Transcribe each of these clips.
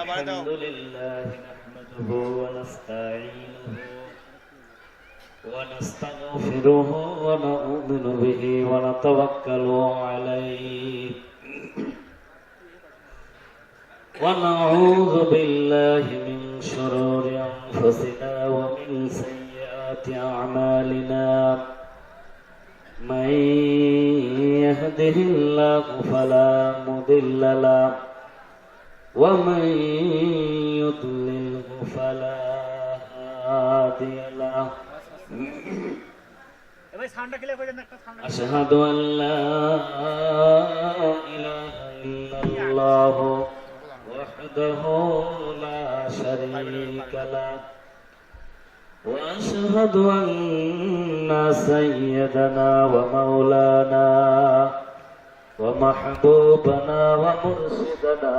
الحمد لله نحمده ونستعينه ونستغفره ونؤمن به ونتوكل عليه ونعوذ بالله من شرور أنفسنا ومن سيئات أعمالنا من يهده الله فلا مضل له ومن يضلله فلا هادي له أشهد أن لا إله إلا الله وحده لا شريك له وأشهد أن سيدنا ومولانا ومحبوبنا ومرشدنا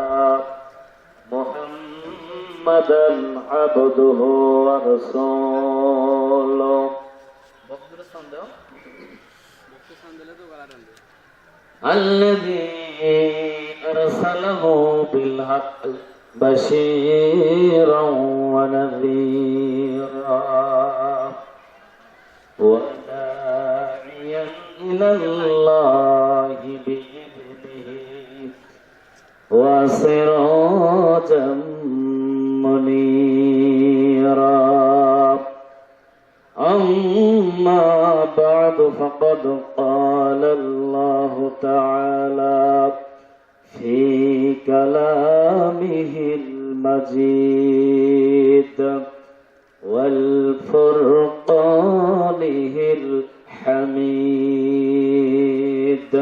محمدا عبده ورسوله الذي أرسله بالحق بشيرا ونذيرا وداعيا إلى الله بإذنه وسراجا منيرا أما بعد فقد قال الله تعالى في كلامه المجيد والفرقانه الحميد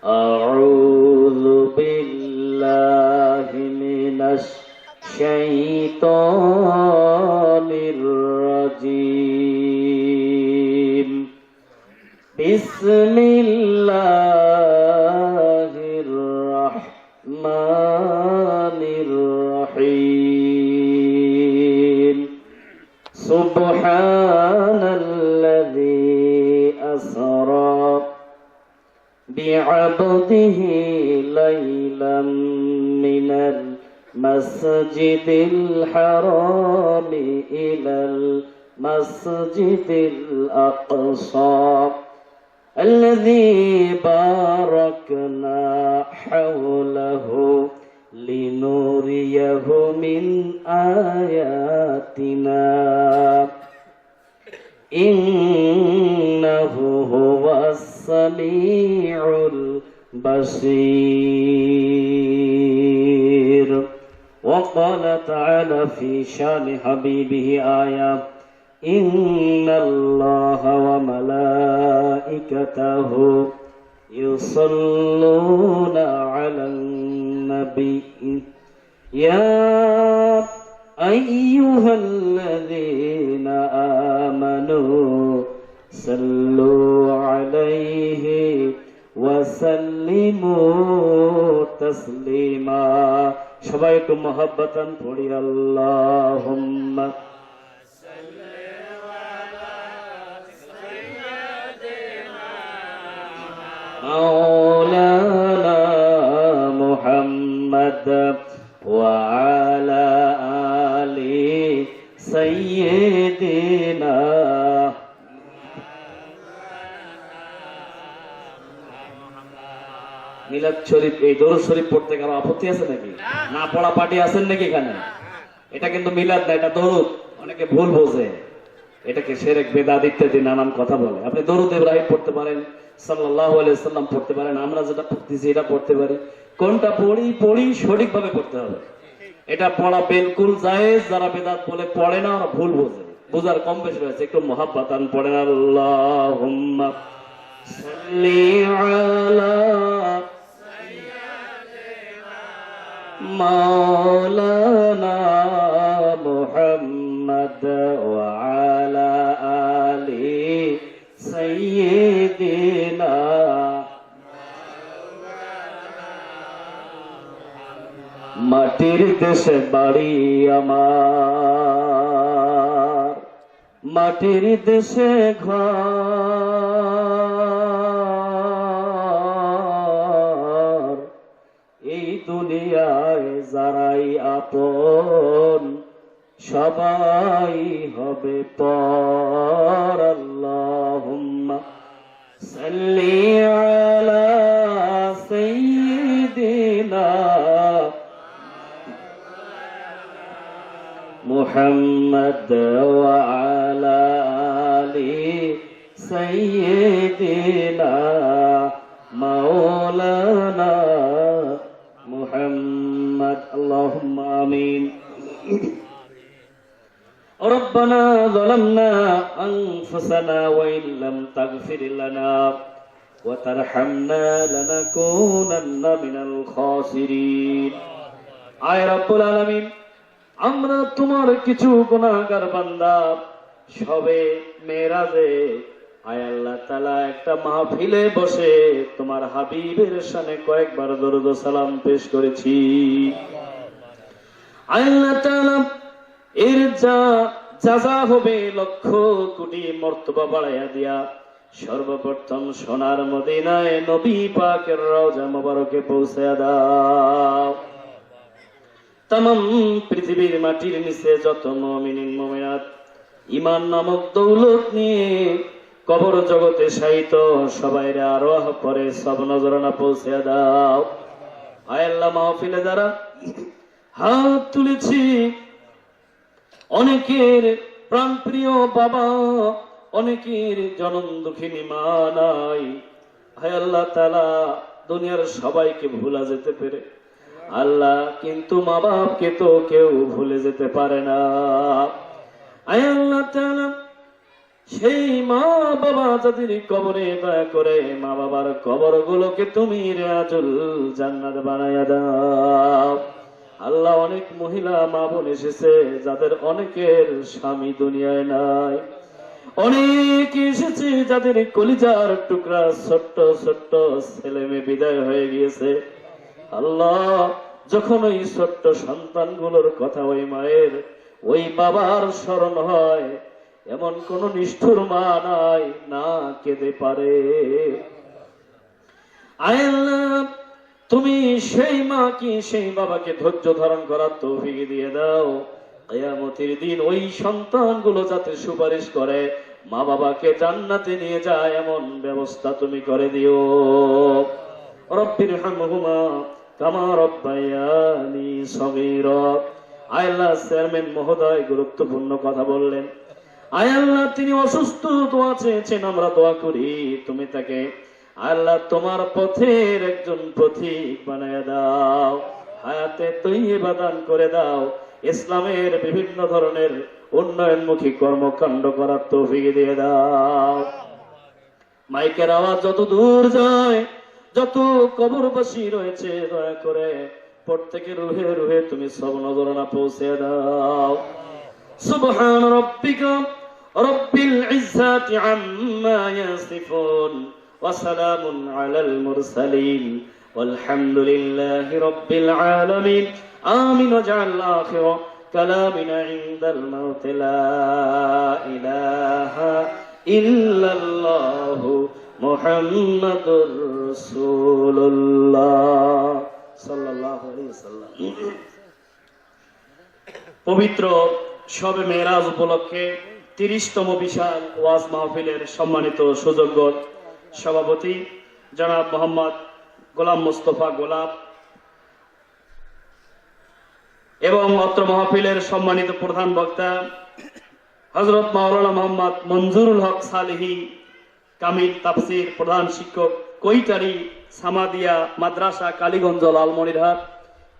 أعوذ بالله من الشيطان الرجيم بسم الله الرحمن الرحيم سبحان الذي أسرى بعبده ليلا من المسجد الحرام إلى المسجد الأقصى الذي باركنا حوله لنريه من آياتنا إنه هو السميع البصير وقال تعالى في شان حبيبه آية إن الله وملائكته يصلون على النبي يا أيها الذين آمنوا صلوا عليه وسلموا تسليما সবাই একটু মহব্বতান পড়ি আল্লাহুম্মা مولانا محمد وعلى آل سيدنا মিলাদ শরীফ এই দরুদ শরীফ পড়তে কারো আপত্তি আছে নাকি? না পড়া পার্টি আছেন নাকি এখানে? এটা কিন্তু মিলাদ না, এটা দরুদ। অনেকে ভুল বোঝে, এটাকে শিরক বিদআত ইত্যাদি নানান কথা বলে। আপনি দরুদ ইব্রাহিম পড়তে পারেন, সাল্লাল্লাহু আলাইহি সাল্লাম পড়তে পারেন, আমরা যেটা পড়তেছি এটা পড়তে পারি। কোনটা পড়ি সঠিকভাবে পড়তে হবে। এটা পড়া বিলকুল জায়েজ। যারা বিদআত বলে পড়ে না ওরা ভুল বোঝে, বোঝার কম বেশি হয়েছে। একটু মুহাব্বতান পড়েন আল্লাহুম্মা সাল্লি আলা মাওলানা মুহাম্মদ ওয়া আলা আলি সাইয়্যিদিনা মাটির দেশে বাড়ি আমার, মাটির দেশে ঘর, এই দুনিয়ায় যারাই আপন সবাই হবে পর। আল্লাহুম্মা সাল্লি আলা সাইয়্যিদিনা মুহাম্মদ ওয়া আলা আলি সাইয়্যিদিনা মাওলানা মুহাম্মদ। আল্লাহুম্মা আমিন। ربنا ظلمنا أنفسنا وإن لم تغفر لنا وترحمنا لنكونن من الخاسرين। আয় রব্বুল আলামিন, আমরা তোমার কিছু গুনাহগার বান্দা সবে মেরাজে আয় আল্লাহ তাআলা একটা মাহফিলে বসে তোমার হাবিবের শানে কয়েকবার দরুদ ও সালাম পেশ করেছি। আয় আল্লাহ তাআলা এর যা হবে লক্ষ কোটি মর্তবা বাড়াইয়া দিয়া সর্বপ্রথম সোনার মদিনায় নবী পাকের রওজা মোবারকে পৌঁছায়া দাও। তামাম পৃথিবীর মাটির নিচে যত মুমিন মুমিনাত ঈমান নামক দৌলত নিয়ে কবর জগতে শায়িত সবাইরে আরোহ পরে সব নজরানা পৌঁছায়া দাও। আয় আল্লাহ, মাহফিলে যারা হাত তুলেছি, অনেকের প্রাণপ্রিয় বাবা, অনেকের জনম দুঃখিনী মা নাই। হায় আল্লাহ তাআলা, দুনিয়ার সবাইকে ভুলা যেতে পারে আল্লাহ, কিন্তু মা বাপকে তো কেউ ভুলে যেতে পারে না। হায় আল্লাহ তাআলা, সেই মা বাবা যাদের কবরে দয়া করে মা বাবার কবর গুলোকে তুমি রিয়াজুল জান্নাত বানায়া দাও। আল্লাহ, অনেক মহিলা মা বোন এসেছে যাদের অনেকের স্বামী দুনিয়ায় নাই, অনেক এসেছে যাদের কলিজার টুকরা ছোট্ট ছোট্ট ছেলে মেয়ে বিদায় হয়ে গিয়েছে। আল্লাহ, যখন ওই ছোট্ট সন্তানগুলোর কথা ওই মায়ের ওই বাবার স্মরণ হয়, এমন কোন নিষ্ঠুর মা নাই না কেঁদে পারে। আয় আল্লাহ, তুমি সেই মা কি সেই বাবাকে ধৈর্য ধারণ করার তৌফিক দিয়ে দাও। কিয়ামতের দিন ওই সন্তানগুলো যাতে সুপারিশ করে মা বাবাকে জান্নাতে নিয়ে যায়, এমন ব্যবস্থা তুমি করে দিও। রব্বিরহামহুমা কামা রব্বায়ানি সগীরা। আয় আল্লাহ, চেয়ারম্যান মহোদয় গুরুত্বপূর্ণ কথা বললেন। আয় আল্লাহ, তিনি অসুস্থ, দোয়া চেয়েছেন, আমরা দোয়া করি তুমি তাকে আল্লাহ তোমার পথের একজন পথিক বানায় দাও, হায়াতে তৈয়বা দান করে দাও, ইসলামের বিভিন্ন ধরনের উন্নয়নমুখী কর্মকাণ্ড করার তৌফিক দিয়ে দাও। মাইকের আওয়াজ যত দূর যায়, যত কবরবাসী রয়েছে, দয়া করে প্রত্যেকের রুহে রুহে তুমি সব নজরানা পৌঁছে দাও। সুবহান রাব্বিকা রব্বিল ইজ্জাতি আম্মা ইয়াসিফুন وسلام على المرسلين والحمد لله رب العالمين آمين واجعل آخر كلامنا عند الموت لا إله إلا الله محمد رسول الله صلى الله عليه وسلم। পবিত্র শবে মেরাজ উপলক্ষে 30তম বিশাল ওয়াজ মাহফিলের সম্মানিত সুযোগ্য সভাপতি জনাব মোহাম্মদ গোলাম মোস্তফা গোলাপ এবং অত্র মাহফিলের সম্মানিত প্রধান বক্তা হযরত মাওলানা মোহাম্মদ মঞ্জুরুল হক সালেহী কামিল তাফসীর প্রধান শিক্ষক কৈটারি সামাদিয়া মাদ্রাসা কালীগঞ্জ লালমনিরহাট,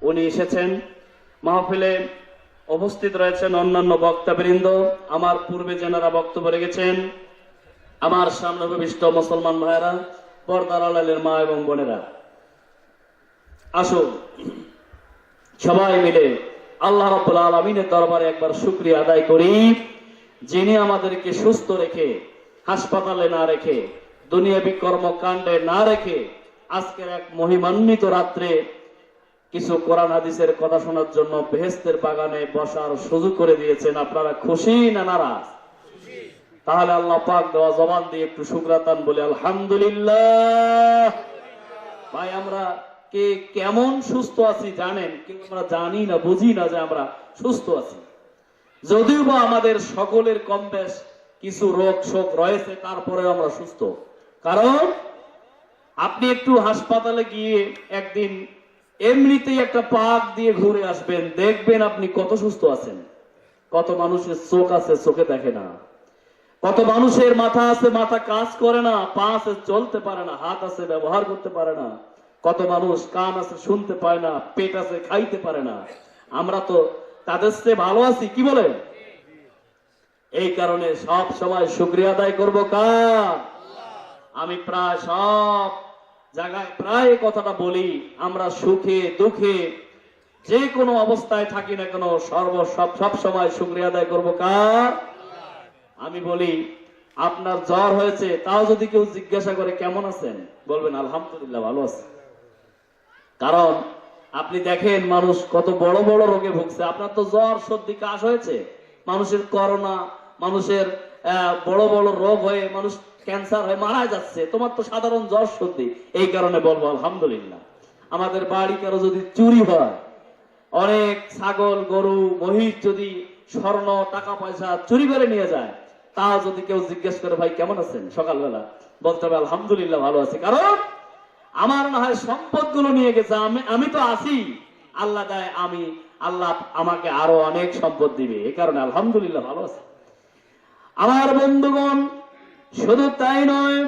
উনি এসেছেন। মাহফিলে উপস্থিত রয়েছেন অন্যান্য বক্তাবৃন্দ, আমার পূর্বে যেনারা বক্তব্য রেখেছেন, আমার সামনে উপবিষ্ট মুসলমান ভাইয়েরা, পর্দার আড়ালের মা এবং বোনেরা, আসুন সবাই মিলে আল্লাহ রাব্বুল আলামিনের দরবারে একবার শুকরিয়া আদায় করি, যিনি আমাদেরকে সুস্থ রেখে, হাসপাতালে না রেখে, দুনিয়াবি কর্মকাণ্ডে না রেখে আজকের এক মহিমান্বিত রাত্রে কিছু কোরআন হাদিসের কথা শোনার জন্য বেহেশতের বাগানে বসার সুযোগ করে দিয়েছেন। আপনারা খুশি না নারাজ? তাহলে আল্লাহ পাক দেওয়া জবান দিয়ে একটু শুকরাতান বলে আলহামদুলিল্লাহ। ভাই, আমরা কে কেমন সুস্থ আছি জানেন? কিন্তু আমরা জানি না, বুঝি না যে আমরা সুস্থ আছি। যদিও বা আমাদের সকলের কম বেশ কিছু রোগ শোক রয়েছে, তারপরে আমরা সুস্থ। কারণ আপনি একটু হাসপাতালে গিয়ে একদিন এমনিতেই একটা পাক দিয়ে ঘুরে আসবেন, দেখবেন আপনি কত সুস্থ আছেন। কত মানুষের চোখ আছে, চোখে দেখে না। কত মানুষের মাথা আছে, মাথা কাজ করে না। পা আছে, চলতে পারে না। হাত আছে, ব্যবহার করতে পারে না। কত মানুষ কান আছে, শুনতে পায় না। পেট আছে, খাইতে পারে না। আমরা তো তাদের চেয়ে ভালো আছি, কি বলে? এই কারণে সব সময় শুকরিয়া আদায় করব কার? আমি প্রায় সব জায়গায় প্রায় কথাটা বলি, আমরা সুখে দুঃখে যে কোনো অবস্থায় থাকি না কেন সব সময় শুকরিয়া আদায় করব কার? আমি বলি, আপনার জ্বর হয়েছে, তাও যদি কেউ জিজ্ঞাসা করে কেমন আছেন, বলবেন আলহামদুলিল্লাহ ভালো আছে। কারণ আপনি দেখেন মানুষ কত বড় বড় রোগে ভুগছে। আপনার তো জ্বর সর্দি কাশ হয়েছে, মানুষের করোনা, মানুষের বড় বড় রোগ হয়ে মানুষ ক্যান্সার হয়ে মারা যাচ্ছে। তোমার তো সাধারণ জ্বর সর্দি। এই কারণে বলবো আলহামদুলিল্লাহ। আমাদের বাড়ি কারো যদি চুরি হয়, অনেক ছাগল গরু মহিষ যদি স্বর্ণ টাকা পয়সা চুরি করে নিয়ে যায়, তা যদি কেউ জিজ্ঞেস করে ভাই কেমন আছেন, সকালবেলা বলতে হবে আলহামদুলিল্লাহ ভালো আছি। কারণ আমার না হয় সম্পদ গুলো নিয়ে গেছে, আমি তো আছি, আল্লাহ দেয়, আল্লাহ আমাকে আরো অনেক সম্পদ দিবে। এই কারণে আলহামদুলিল্লাহ ভালো আছে। আমার বন্ধুগণ, শুধু তাই নয়,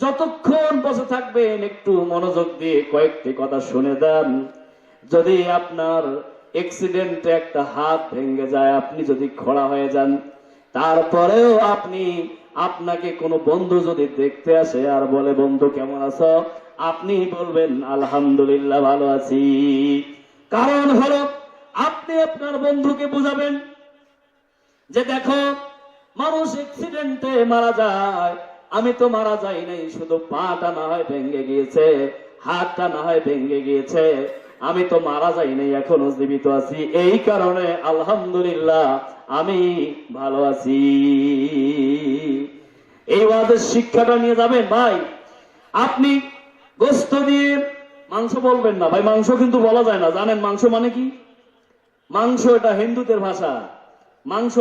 যতক্ষণ বসে থাকবেন একটু মনোযোগ দিয়ে কয়েকটি কথা শুনে দেন। যদি আপনার অ্যাক্সিডেন্টে একটা হাত ভেঙে যায়, আপনি যদি খোড়া হয়ে যান, তারপরেও আপনাকে কোনো বন্ধু যদি দেখতে আসে আর বলে বন্ধু কেমন আছো, আপনি বলবেন আলহামদুলিল্লাহ ভালো আছি। কারণ হলো আপনি আপনার বন্ধুকে বুঝাবেন যে দেখো, মানুষ অ্যাক্সিডেন্টে মারা যায়, আমি তো মারা যাই নাই, শুধু পাটা না হয় ভেঙে গিয়েছে, হাতটা না হয় ভেঙে গিয়েছে, আমি তো মারা যাই নাই, এখনো জীবিত আছি। এই কারণে আলহামদুলিল্লাহ আমি ভালো আছি। এই ওয়াজের শিক্ষাটা নিয়ে যাবেন ভাই। আপনি গোস্ত দিয়ে মাংস বলবেন না ভাই, মাংস কিন্তু বলা যায় না, জানেন মাংস মানে কি? মাংস এটা হিন্দুদের ভাষা। মাংস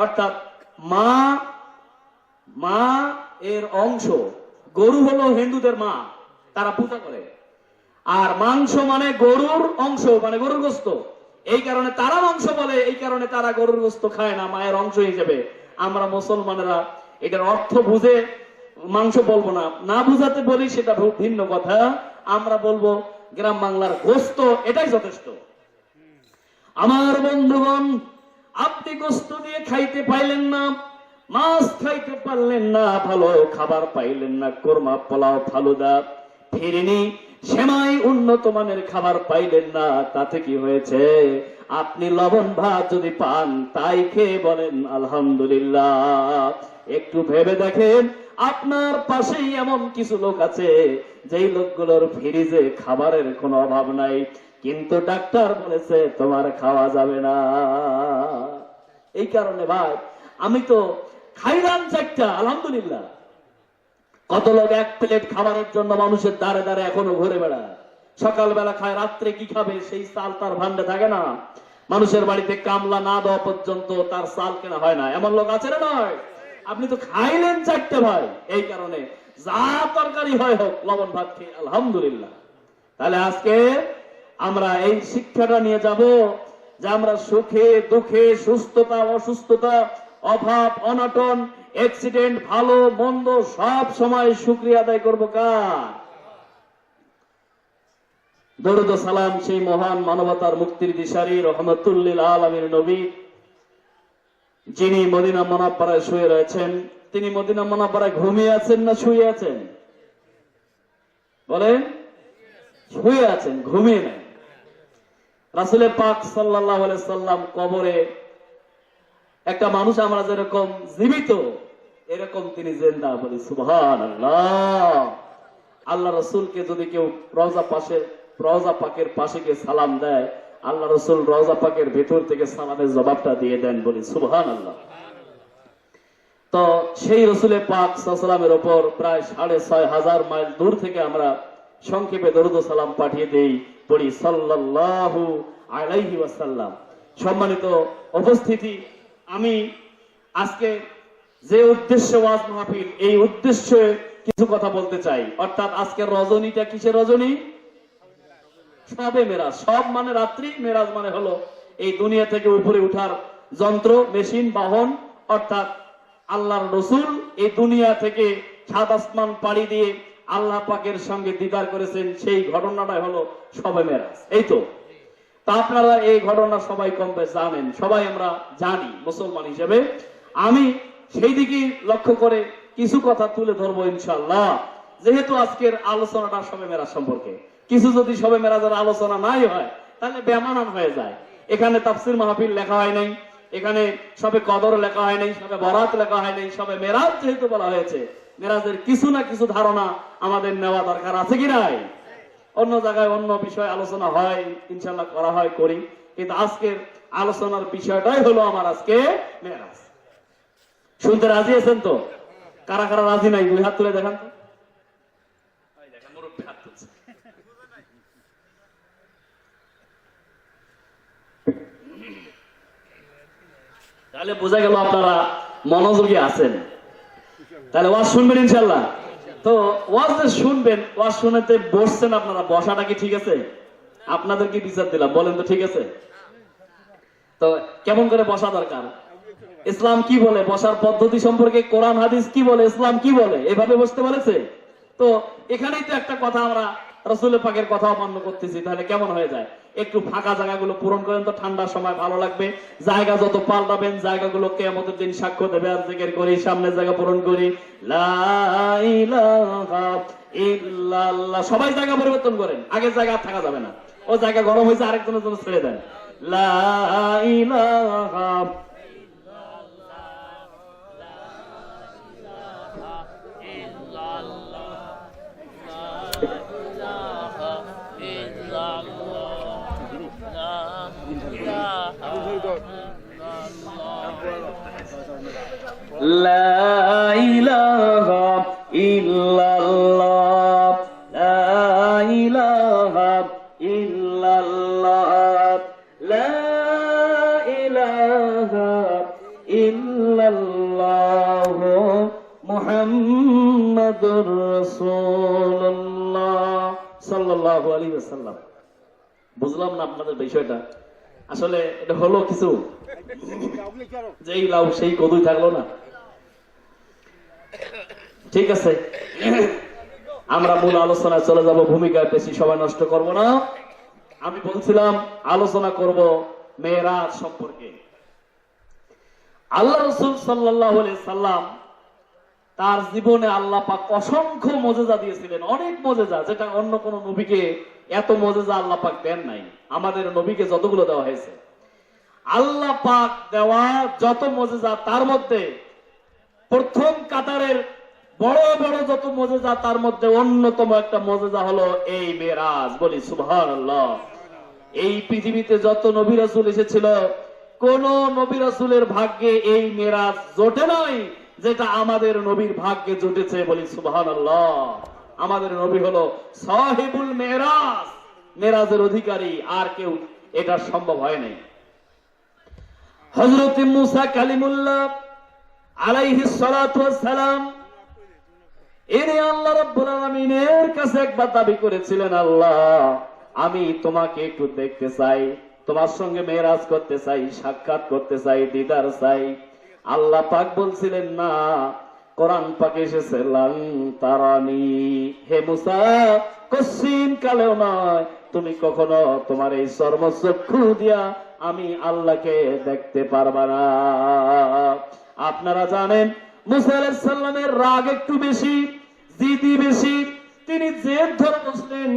অর্থাৎ মা এর অংশ। গরু হলো হিন্দুদের মা, তারা পূজা করে। আর মাংস মানে গরুর অংশ, মানে গরুর গোস্ত। এই কারণে তারা মাংস বলে, এই কারণে তারা গরুর গোস্ত খায় না মায়ের অংশ হিসেবে। আমরা মুসলমানেরা এটার অর্থ বুঝে মাংস বলবো না, না বুঝাতে বলি সেটা ভিন্ন কথা। আমরা বলবো গ্রাম বাংলার গোস্ত, এটাই যথেষ্ট। আমার বন্ধুগণ, আপনি গোস্ত দিয়ে খাইতে পাইলেন না, মাছ খাইতে পারলেন না, ভালো খাবার পাইলেন না, কোরমা পোলাও ফালুদা ফিরিনি সেমাই উন্নত মানের খাবার পাইলেন না, তাতে কি হয়েছে? আপনি লবণ ভাত যদি পান, তাই খেয়ে বলেন আলহামদুলিল্লাহ। একটু ভেবে দেখেন, আপনার পাশেই এমন কিছু লোক আছে যেই লোকগুলোর ফ্রিজে খাবারের কোনো অভাব নাই, কিন্তু ডাক্তার বলেছে তোমার খাওয়া যাবে না। এই কারণে ভাই, আমি তো খাইলাম চারটা, আলহামদুলিল্লাহ। কত লোক এক প্লেট খাবারের জন্য মানুষের দ্বারে দ্বারে এখনো ঘুরে বেড়ায়। সকালবেলা খায়, রাত্রে কি খাবে সেই চাল তার ভান্ডে থাকে না। মানুষের বাড়িতে কামলা না দেওয়া পর্যন্ত তার চাল কেনা হয় না, এমন লোক আছে না? নয়। আপনি তো খাইলেন চারটে ভাই, এই কারণে যা তরকারি হয় হোক, লবণ ভাত খেয়ে আলহামদুলিল্লাহ। তাহলে আজকে আমরা এই শিক্ষাটা নিয়ে যাব যে আমরা সুখে দুঃখে, সুস্থতা অসুস্থতা, অভাব অনটন, অ্যাক্সিডেন্ট, ভালো মন্দ, সব সময় শুকরিয়া আদায় করব কার? দরুদ ও সালাম সেই মহান মানবতার মুক্তির দিশারি রহমতুল লিল আলামিন নবী, যিনি মদিনা মুনাওয়ারায় শুয়ে রয়েছেন। তিনি মদিনা মুনাওয়ারায় ঘুমিয়ে আছেন না শুয়ে আছেন? বলেন, শুয়ে আছেন, ঘুমিয়ে নেন। রাসূল পাক সাল্লাল্লাহু আলাইহি সাল্লাম কবরে একটা মানুষ আমরা যেরকম জীবিত, এরকম তিনি জিন্দা। বলি সুবহানাল্লাহ। আল্লাহ রাসূলকে যদি কেউ রওজা পাকের পাশে গিয়ে সালাম দেয়, আল্লাহ রাসূল রওজা পাকের ভেতর থেকে সালামের জবাবটা দিয়ে দেন। বলি সুবহানাল্লাহ। তো সেই রাসূল পাক সাল্লাল্লাহু আলাইহি ওয়াসাল্লামের উপর প্রায় ৬৫০০ মাইল দূর থেকে আমরা সংক্ষেপে দরুদ ও সালাম পাঠিয়ে দেই, পড়ি সাল্লাল্লাহু আলাইহি ওয়াসাল্লাম। সম্মানিত উপস্থিতি, আমি আজকে যে উদ্দেশ্য ওয়াজ মাহফিল, এই উদ্দেশ্যে কিছু কথা বলতে চাই। অর্থাৎ আজকের রজনীটা কিসের রজনী? সবে মেরাজ। সব মানে রাত্রি, মেরাজ মানে হলো এই দুনিয়া থেকে উপরে উঠার যন্ত্র, মেশিন, বাহন। অর্থাৎ আল্লাহর রসুল এই দুনিয়া থেকে সাত আসমান পাড়ি দিয়ে আল্লাহ পাকের সঙ্গে দিদার করেছেন, সেই ঘটনাটাই হলো সবে মেরাজ। এই তো তা আপনারা এই ঘটনা সবাই কম বেশ জানেন, সবাই আমরা জানি মুসলমান হিসেবে। আমি সেই দিকে লক্ষ্য করে কিছু কথা তুলে ধরবো ইনশাআল্লাহ। যেহেতু আজকের আলোচনাটা সবে মেরাজ সম্পর্কে, কিছু যদি সবে মেরাজের আলোচনা নাই হয় তাহলে বেমানান হয়ে যায়। এখানে তাফসির মাহফিল লেখা হয় নাই, এখানে সবে কদর লেখা হয় নাই, সবে বরাত লেখা হয় নাই। সবে মেরাজ যেহেতু বলা হয়েছে, মেরাজের কিছু না কিছু ধারণা আমাদের নেওয়া দরকার আছে কি নাই? অন্য জায়গায় অন্য বিষয় আলোচনা হয়, ইনশাল্লাহ করা হয়, করি, কিন্তু আজকের আলোচনার বিষয়টাই হলো আমার আজকে মেরাজ। শুনতে রাজি আছেন তো? কারা কারা রাজি নাই দুই হাত তুলে দেখান তো। তাহলে বোঝা গেল আপনারা মনোযোগী আছেন। তাহলে ওয়াজ শুনবেন ইনশাল্লাহ। তো ওয়াজ যে শুনবেন, ওয়াজ শুনতে বসছেন আপনারা, বসাটা কি ঠিক আছে? আপনাদের কি বিচার দিলাম, বলেন তো ঠিক আছে? তো কেমন করে বসা দরকার? ইসলাম কি বলে বসার পদ্ধতি সম্পর্কে? কোরআন হাদিস কি বলে? ইসলাম কি বলে? এভাবে বসতে বলেছে। তো এখানেই তো একটা কথা, আমরা রাসূলের পাকের কথা অমান্য করতেছি, তাহলে কেমন হয়ে যায়? একটু ফাঁকা জায়গাগুলো পূরণ করেন তো, ঠান্ডার সময় ভালো লাগবে। জায়গা যত পাল্টাবেন জায়গাগুলো কিয়ামতের দিন সাক্ষ্য দেবে। আর জিকির করি, সামনে জায়গা পূরণ করি, লা ইলাহা ইল্লাল্লাহ। সবাই জায়গা পরিবর্তন করেন, আগের জায়গা থাকা যাবে না। ও জায়গা গরম হয়েছে, আরেকজনের জন্য ছেড়ে দেন। লা ইলাহা লা ইলাহা ইল্লাল্লাহ, লা ইলাহা ইল্লাল্লাহ, লা ইলাহা ইল্লাল্লাহ, মুহাম্মাদুর রাসূলুল্লাহ সাল্লাল্লাহু আলাইহি ওয়াসাল্লাম। বুঝলাম না আপনাদের বিষয়টা। আসলে এটা হলো কিছু, যেই লাউ সেই কদুই থাকলো না। ঠিক আছে, আমরা মূল আলোচনায় চলে যাব। ভূমিকায় বেশি সময় নষ্ট করব না। আমি বলছিলাম আলোচনা করব মেরাজ সম্পর্কে। আল্লাহ রাসূল সাল্লাল্লাহু আলাইহি সাল্লাম তার জীবনে আল্লাহ পাক অসংখ্য মুজিজা দিয়েছিলেন, অনেক মুজিজা, যেটা অন্য কোন নবীকে এত মুজিজা আল্লাহ পাক দেন নাই। আমাদের নবীকে যতগুলো দেওয়া হয়েছে, আল্লাহ পাক দেওয়া যত মুজিজা, তার মধ্যে প্রথম কাতারের বড় বড় যত মুজিজা, তার মধ্যে অন্যতম একটা মুজিজা হলো এই মেরাজ। বলি সুবহানাল্লাহ। এই পৃথিবীতে যত নবী রাসূল এসেছিল, কোন নবী রাসূলের ভাগ্যে এই মেরাজ জোটে নাই যেটা আমাদের নবীর ভাগ্যে জুটেছে। বলি সুবহানাল্লাহ। আমাদের নবী হলো সাহিবুল মেরাজ, মেরাজের অধিকারী, আর কেউ এটা সম্ভব হয় নাই। হযরত মুসা কালিমুল্লাহ আলাইহিস সালাতু ওয়াস সালাম, ইনি আল্লাহ রাব্বুল আলামিনের কাছে একবার দাবি করেছিলেন, আল্লাহ আমি তোমাকে একটু দেখতে চাই, তোমার সঙ্গে মেরাজ করতে চাই, সাক্ষাৎ করতে চাই, দিদার চাই। আল্লাহ পাক বলছিলেন না। কোরআন পাকে এসেছে লান তারানি, হে মুসা কসিন কালেও নয়, তুমি কখনো তোমার এই চর্মচক্ষু দিয়া আমি আল্লাহকে দেখতে পারবা না। আপনারা জানেন মুসা আলাইহিস সালামের রাগ একটু বেশি, জিদি বেশি। তিনি জেদ ধরে বসলেন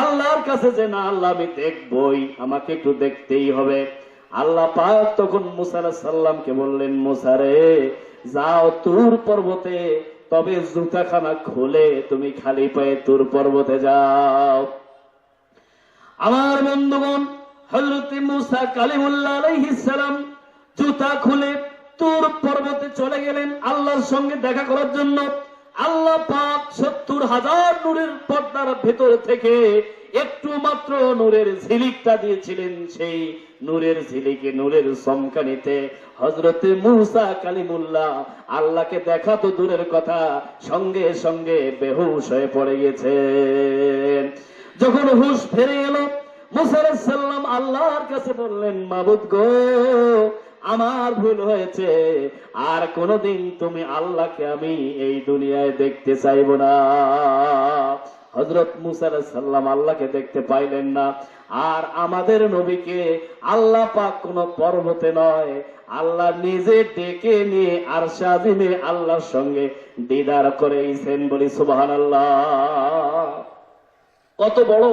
আল্লাহর কাছে যে না, আল্লাহ আমি দেখবই, আমাকে একটু দেখতেই হবে। আল্লাহ পাক তখন মুসা আলাইহিস সালামকে বললেন, মুসা রে যাও তুর পর্বতে, তবে জুতাখানা খুলে তুমি খালি পায়ে তুর পর্বতে যাও। আমার বন্ধুগণ, হযরত মুসা কালিমুল্লাহ আলাইহিস সালাম জুতা খুলে তুর পর্বতে চলে গেলেন আল্লাহর সঙ্গে দেখা করার জন্য। আল্লাহ পাক 70,000 নূরের পর্দার ভেতর থেকে একটু মাত্র নূরের ঝিলিকটা দিয়েছিলেন। সেই নূরের ঝিলিকে, নূরের চমকানিতে হযরতে মূসা কালিমুল্লাহ আল্লাহকে দেখা তো দূরের কথা, সঙ্গে সঙ্গে বেহুশ হয়ে পড়ে গেছেন। যখন হুঁশ ফিরে এলো, মূসা আলাইহিস সালাম আল্লাহর কাছে বললেন, মাবুদ গো, আমার ভুল হয়েছে, আর কোনদিন তুমি আল্লাহকে আমি এই দুনিয়ায় দেখতে চাইব না। হযরত মূসা আলাইহিস সালাম আল্লাহকে দেখতে পাইলেন না। আর আমাদের নবীকে আল্লাহ পাক কোন পর্বতে নয়, আল্লাহ নিজে ডেকে নিয়ে আরশে আজিমে আল্লাহর সঙ্গে দিদার করেছেন। বলি সুবহানাল্লাহ। কত বড়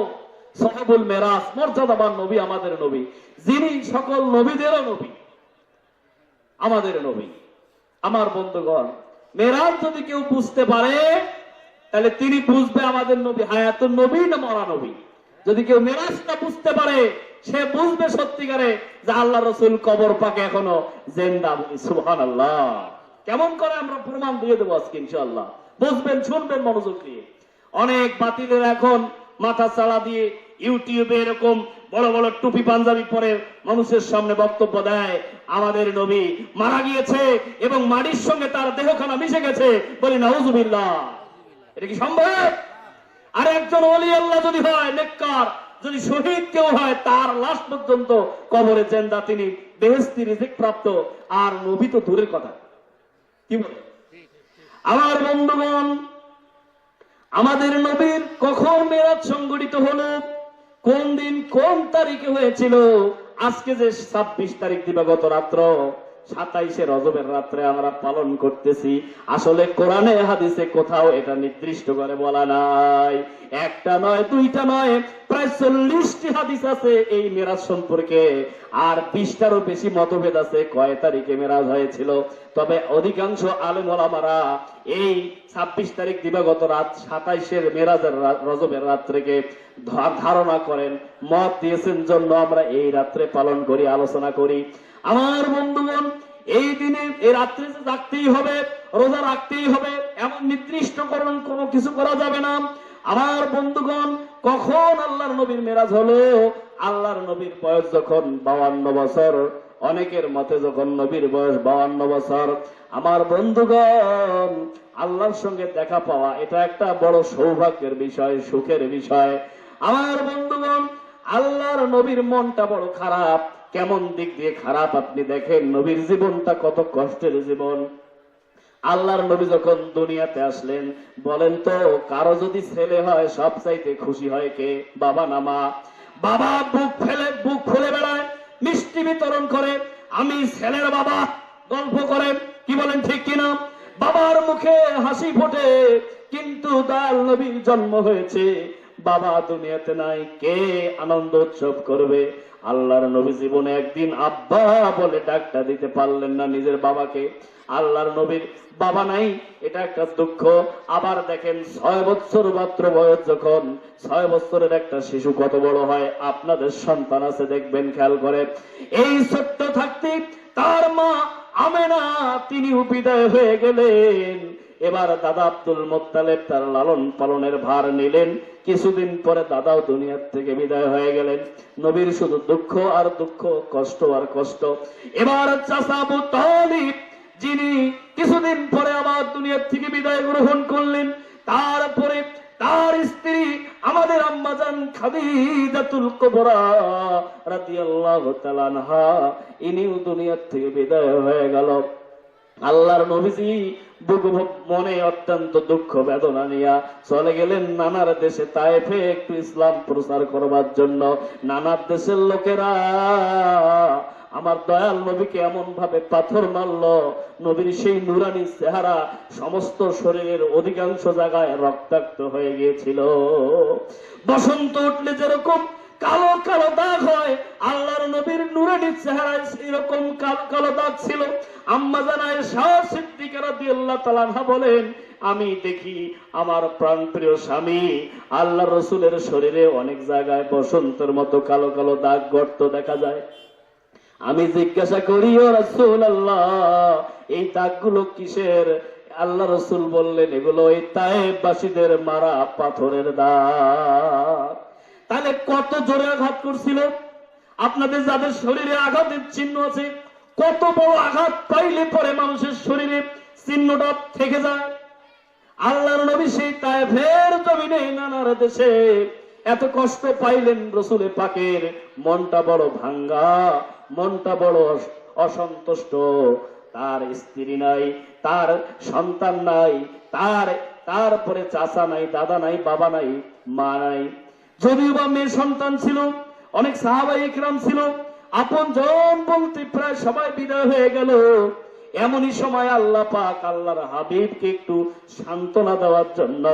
সাহাবুল মেরাজ, মর্যাদাবান নবী আমাদের নবী, যিনি সকল নবীদেরও নবী, আমাদের নবী। আমার বন্ধুগণ, মেরাজ যদি কেউ বুঝতে পারে তাহলে তিনি বুঝবে আমাদের নবী হায়াতুন নবী না মরা নবী। যদি কেউ মেরাজটা বুঝতে পারে, সে বুঝবে সত্যিকারে যে আল্লাহ রসুল কবর পাকে এখনো জিন্দা। সুবহানাল্লাহ। কেমন করে আমরা প্রমাণ দিয়ে দেবো আজকে ইনশাআল্লাহ। বুঝবেন, শুনবেন মনোযোগ দিয়ে। অনেক বাতিলের এখন মাথা চালা দিয়ে ইউটিউবে এরকম বড় বড় টুপি পাঞ্জাবি পরে মানুষের সামনে বক্তব্য দেয় আমাদের নবী মারা গিয়েছে এবং মাটির সঙ্গে তার দেহখানা মিশে গেছে। বলি নাউজুবিল্লাহ। এটা কি সম্ভব? আর একজন ওলি আল্লাহ যদি হয়, নেককার, যদি শহীদ কেউ হয়, তার লাশ পর্যন্ত কবরে জিন্দা, তিনি বেহেশতি রিজিক প্রাপ্ত, আর নবী তো দূরের কথা। কি বলে? আমার বন্ধুগণ, আমাদের নবীর কখন মেরাজ সংঘটিত হলো, কোন দিন কোন তারিখে হয়েছিল? আজকে যে 26 তারিখ দিবাগত রাত্র, 27শে রজবের রাত্রে আমরা পালন করতেছি। আসলে কোরআনে হাদিসে কোথাও এটা নির্দিষ্ট করে বলা নাই। একটা নয়, দুইটা নয়, প্রায় 40টি হাদিস আছে এই মেরাজ সম্পর্কে। আর 20টারও বেশি মতভেদ আছে কয় তারিখে মেরাজ হয়েছিল। তবে অধিকাংশ আলেম ওলামারা এই 26 তারিখ দিবাগত রাত 27শের মেরাজের রজবের রাত্রেকে ধারণা করেন, মত দিয়েছেন, জন্য আমরা এই রাত্রে পালন করি, আলোচনা করি। আমার বন্ধুগণ, এই দিনে এই রাত্রে জাগতেই হবে, রোজা রাখতেই হবে, এমন নির্দিষ্টকরণ কোনো কিছু করা যাবে না। আমার বন্ধুগণ, কখন আল্লাহর নবীর মেরাজ হলো? আল্লাহর নবীর বয়স যখন 52 বছর, অনেকের মতে যখন নবীর বয়স 52 বছর। আমার বন্ধুগণ, আল্লাহর সঙ্গে দেখা পাওয়া এটা একটা বড় সৌভাগ্যের বিষয়, সুখের বিষয়। আমার বন্ধুগণ, আল্লাহর নবীর মনটা বড় খারাপ। কেমন দিক দিয়ে খারাপ আপনি দেখেন, নবীর জীবনটা কত কষ্টের জীবন। আল্লাহর নবী যখন দুনিয়াতে আসলেন, বলেন তো, কারো যদি ছেলে হয় সবচাইতে খুশি হয় কে? বাবা না মা? বাবা বুক ফুলে বেড়ায়, মিষ্টি বিতরণ করে, আমি ছেলের বাবা গল্প করে, কি বলেন ঠিক কিনা? বাবার মুখে হাসি ফোটে। কিন্তু দয়াল নবীর জন্ম হয়েছে, বাবা দুনিয়াতে নাই, কে আনন্দ উৎসব করবে? আল্লাহর নবী জীবনে একদিন আব্বা বলে ডাকটা দিতে পারলেন না নিজের বাবাকে। আল্লাহর নবীর বাবা নাই, এটা একটা দুঃখ। আবার দেখেন 6 বছর মাত্র বয়স, যখন 6 বছরের একটা শিশু কত বড় হয়। আপনাদের সন্তান আছে, দেখবেন, খেয়াল করে। এই ছোট্ট থাকতে তার মা আমেনা তিনিও বিদায় হয়ে গেলেন। এবার দাদা আব্দুল মুত্তালিব তার লালন পালনের ভার নিলেন। কিছুদিন পরে দাদাও দুনিয়ার থেকে বিদায় হয়ে গেলেন। নবীর শুধু দুঃখ আর দুঃখ, কষ্ট আর কষ্ট। এবার চাচা আবু তালিব, যিনি কিছুদিন পরে আবার দুনিয়ার থেকে বিদায় গ্রহণ করলেন। তারপরে তার স্ত্রী আমাদের আম্মাজান খাদিজাতুল কুবরা রাদিয়াল্লাহু তাআলা আনহা, ইনিও দুনিয়ার থেকে বিদায় হয়ে গেল। আল্লাহর নবীজি মনে অত্যন্ত দুঃখ বেদনা নিয়ে চলে গেলেন নানার দেশে তায়েফে একটু ইসলাম প্রচার করবার জন্য। নানার দেশের লোকেরা আমার দয়াল নবীকে এমন ভাবে পাথর মারলো, নবীর সেই নুরানি চেহারা সমস্ত শরীরের অধিকাংশ জায়গায় রক্তাক্ত হয়ে গিয়েছিল। বসন্ত উঠলে যেরকম কালো কালো দাগ হয়, আল্লাহর নবীর নুরানি চেহারায় সেই রকম কালো কালো দাগ ছিল। আম্মা জান আয়েশা সিদ্দিকা রাদিয়াল্লাহু তাআলা আনহা বলেন, আমি দেখি আমার প্রাণপ্রিয় স্বামী আল্লাহর রাসূলের শরীরে অনেক জায়গায় বসন্তের মতো কালো কালো দাগ, গর্ত দেখা যায়। আমি জিজ্ঞাসা করি, ও রাসূলুল্লাহ, এই দাগগুলো কিসের? আল্লাহ রসুল বললেন এগুলো ওই তায়েফবাসীদের মারা পাথরের দাগ। তাহলে কত জোরে আঘাত করছিল? আপনাদের যাদের শরীরে আঘাতের চিহ্ন আছে, কত বড় আঘাত পাইলে পরে মানুষের শরীরে চিহ্নটা থেকে যায়। আল্লাহর নবী সেই তায়েফের জমিনে নানার দেশে এত কষ্ট পাইলেন, রসুলে পাকের মনটা বড় ভাঙ্গা, মনটা বড় অসন্তুষ্ট। তার স্ত্রী নাই, তার সন্তান নাই, তারপরে চাচা নাই, দাদা নাই, বাবা নাই, মা নাই। যদিও বা মেয়ে সন্তান ছিল, অনেক সাহাবায়ে ইকরাম ছিল, আপন জন বলতে প্রায় সবাই বিদায় হয়ে গেল। এমনই সময় আল্লাহ পাক আল্লাহর হাবিবকে একটু সান্ত্বনা দেওয়ার জন্য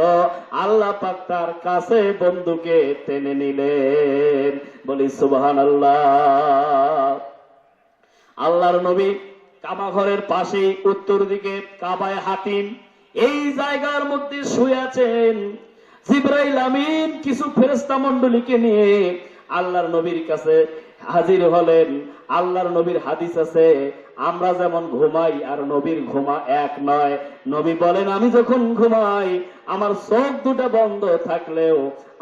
আল্লাহ পাক তার কাছে বন্ধুকে টেনে নিলেন। বলি সুবহানাল্লাহ। আল্লাহর নবী কাবা ঘরের পাশে উত্তর দিকে কাবায়ে হাতিম, এই জায়গার মধ্যে শুয়ে আছেন। জিবরাইল আমিন কিছু ফেরেশতা মণ্ডলীকে নিয়ে আল্লাহর নবীর কাছে হাজির হলেন। আল্লাহর নবীর হাদিস আছে, আমরা যেমন ঘুমাই আর নবীর ঘুমা এক নয়। নবী বলেন, আমি যখন ঘুমাই আমার চোখ দুটো বন্ধ থাকলেও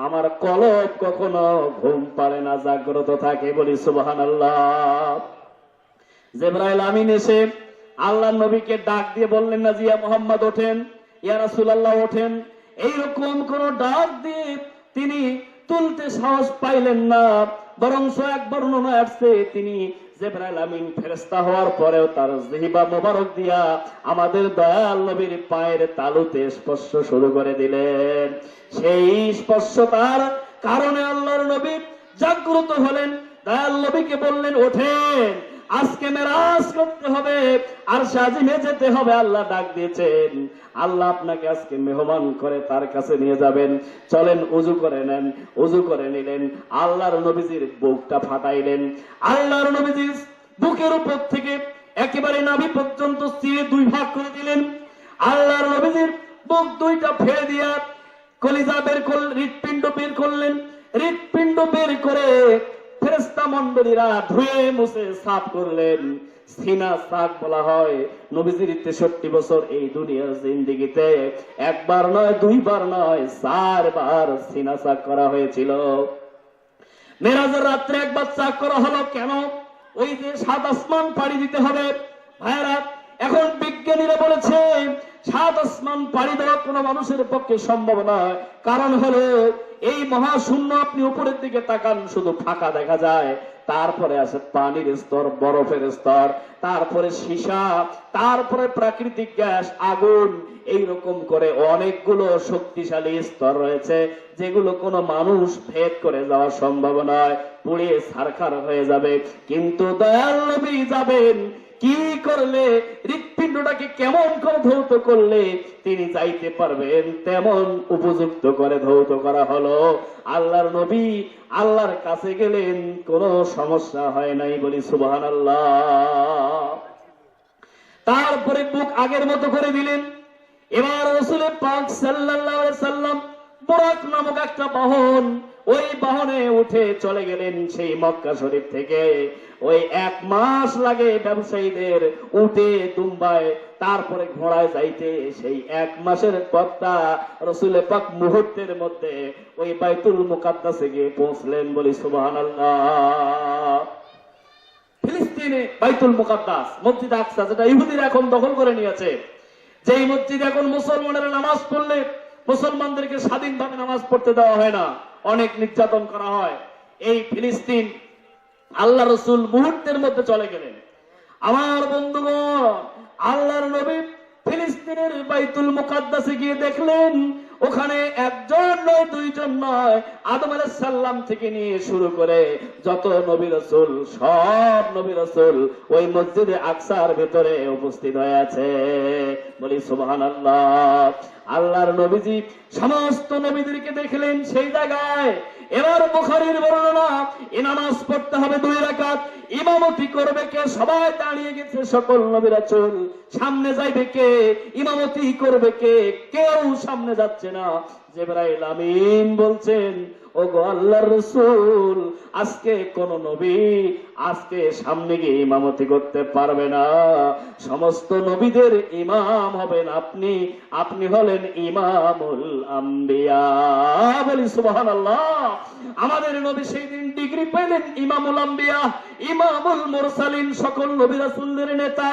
আমার কলব কখনো ঘুম পারে না, জাগ্রত থাকে। বলি সুবহানাল্লাহ। জিবরাইল আমিন এসে আল্লাহর নবীকে ডাক দিয়ে বললেন না, জিয়া মুহাম্মদ ওঠেন, ইয়া রাসূলুল্লাহ ওঠেন। এইরকম কোন ডাক দিয়ে তিনি তুলতে সাহস পাইলেন না, বরং এক বর্ণনা আসছে তিনি জিবরাইল আমিন ফেরেশতা হওয়ার পরেও তার জিহবা মোবারক দিয়া আমাদের দয়াল নবীর পায়ের তালুতে স্পর্শ শুরু করে দিলেন। সেই স্পর্শতার কারণে আল্লাহর নবী জাগ্রত হলেন। দয়াল নবীকে বললেন, ওঠেন, আজকে মেরাজ করতে হবে, আর সাজিমে যেতে হবে। আল্লাহ ডাক দিয়েছেন, আল্লাহ আপনাকে আজকে মেহমান করে তার কাছে নিয়ে যাবেন, চলেন উজু করে নেন। উজু করে নিলেন, আল্লাহর নবীজির বুকটা ফাটাইলেন। আল্লাহর নবীজির বুকের উপর থেকে একেবারে নাভি পর্যন্ত চিরে দুই ভাগ করে দিলেন। আল্লাহর নবীজির বুক দুইটা ফেলে দিয়া কলিজা বের করলেন, হৃৎপিণ্ড বের করলেন। হৃৎপিণ্ড বের করে ফেরেশতা মণ্ডলীরা ধুয়ে মুছে সাফ করলেন। সিনা সাক বলা হয়। নবীজির 63 বছর এই দুনিয়ার জিন্দেগিতে একবার নয়, দুইবার নয়, 4 বার সিনা সাক করা হয়েছিল। মেরাজের রাত্রে একবার সাক করা হলো কেন? ওই যে 7 আসমান পাড়ি দিতে হবে। ভাইরা, এখন বিজ্ঞানীরা বলেছে 7 আসমান পাড়ি দেওয়া কোনো মানুষের পক্ষে সম্ভব নয়। কারণ হলো এই মহাশূন্য, আপনি উপরের দিকে তাকান শুধু ফাঁকা দেখা যায়, তারপরে আছে পানির স্তর, বরফের স্তর, তারপরে সীসা, তারপরে প্রাকৃতিক গ্যাস, আগুন, এইরকম করে অনেকগুলো শক্তিশালী স্তর রয়েছে যেগুলো কোনো মানুষ ভেদ করে যাওয়া সম্ভব নয়, পুড়িয়ে ছারখার হয়ে যাবে। কিন্তু দয়াল নবী যাবেন কি করলে, হৃৎপিণ্ডটাকে কেমন করে ধৌত করলে তিনি যাইতে পারবেন, তেমন উপযুক্ত করে ধৌত করা হলো। আল্লাহর নবী আল্লাহর কাছে গেলেন, কোনো সমস্যা হয় নাই। বলি সুবহানাল্লাহ। তারপরে বুক আগের মতো করে দিলেন। এবার রাসূল পাক সাল্লাল্লাহু আলাইহি সাল্লাম বুরাক নামক একটা বাহন, ওই বাহনে উঠে চলে গেলেন সেই মক্কা শরীফ থেকে। ওই 1 মাস লাগে ব্যবসায়ীদের উঠে দুম্বায়, তারপরে ঘোড়ায় যাইতে। সেই 1 মাসের পথটা রাসূল পাক মুহূর্তের মধ্যে ওই বাইতুল মুকাদ্দাসে গিয়ে পৌঁছলেন। বলি সুবহানাল্লাহ। ফিলিস্তিনে বাইতুল মুকাদ্দাস, মসজিদ আকসা, যেটা ইহুদিরা এখন দখল করে নিয়েছে, যেই মসজিদ এখন মুসলমানেরা নামাজ পড়লে মুসলমানদেরকে স্বাধীনভাবে নামাজ পড়তে দেওয়া হয় না, অনেক নির্যাতন করা হয়। এই ফিলিস্তিন আল্লাহ রসুল মুহূর্তের মধ্যে চলে গেলেন। আমার বন্ধুগণ, আল্লাহর নবী ফিলিস্তিনের বাইতুল মুকাদ্দাসে গিয়ে দেখলেন ওখানে 1 জন নয়, 2 জন নয়, আদম আলাইহিস সালাম থেকে নিয়ে শুরু করে যত নবী রাসূল, সব নবী রাসূল ওই মসজিদে আকসার ভিতরে উপস্থিত হয়ে আছে। বলি সুবহানাল্লাহ। আল্লাহর নবীজি সমস্ত নবীদেরকে দেখলেন সেই জায়গায়। এবার বুখারীর বর্ণনা, নামাজ পড়তে হবে 2 রাকাত, ইমামতি করবে কে? সবাই দাঁড়িয়ে গেছে, সকল নবী রাসূল। সামনে যাইবে কে? ইমামতি করবে কে? কেউ সামনে যাচ্ছে না। জিবরাইল আমিন বলছেন, ও গো আল্লাহর রাসূল, আজকে কোন নবী আজকে সামনে গিয়ে ইমামতি করতে পারবে না, সমস্ত নবীদের ইমাম হবেন আপনি, আপনি হলেন ইমামুল আম্বিয়া। বলি সুবহানাল্লাহ। আমাদের নবী সেই দিন ডিগ্রি পেলেন ইমামুল আম্বিয়া, ইমামুল মুরসালিন, সকল নবী রাসূলদের নেতা।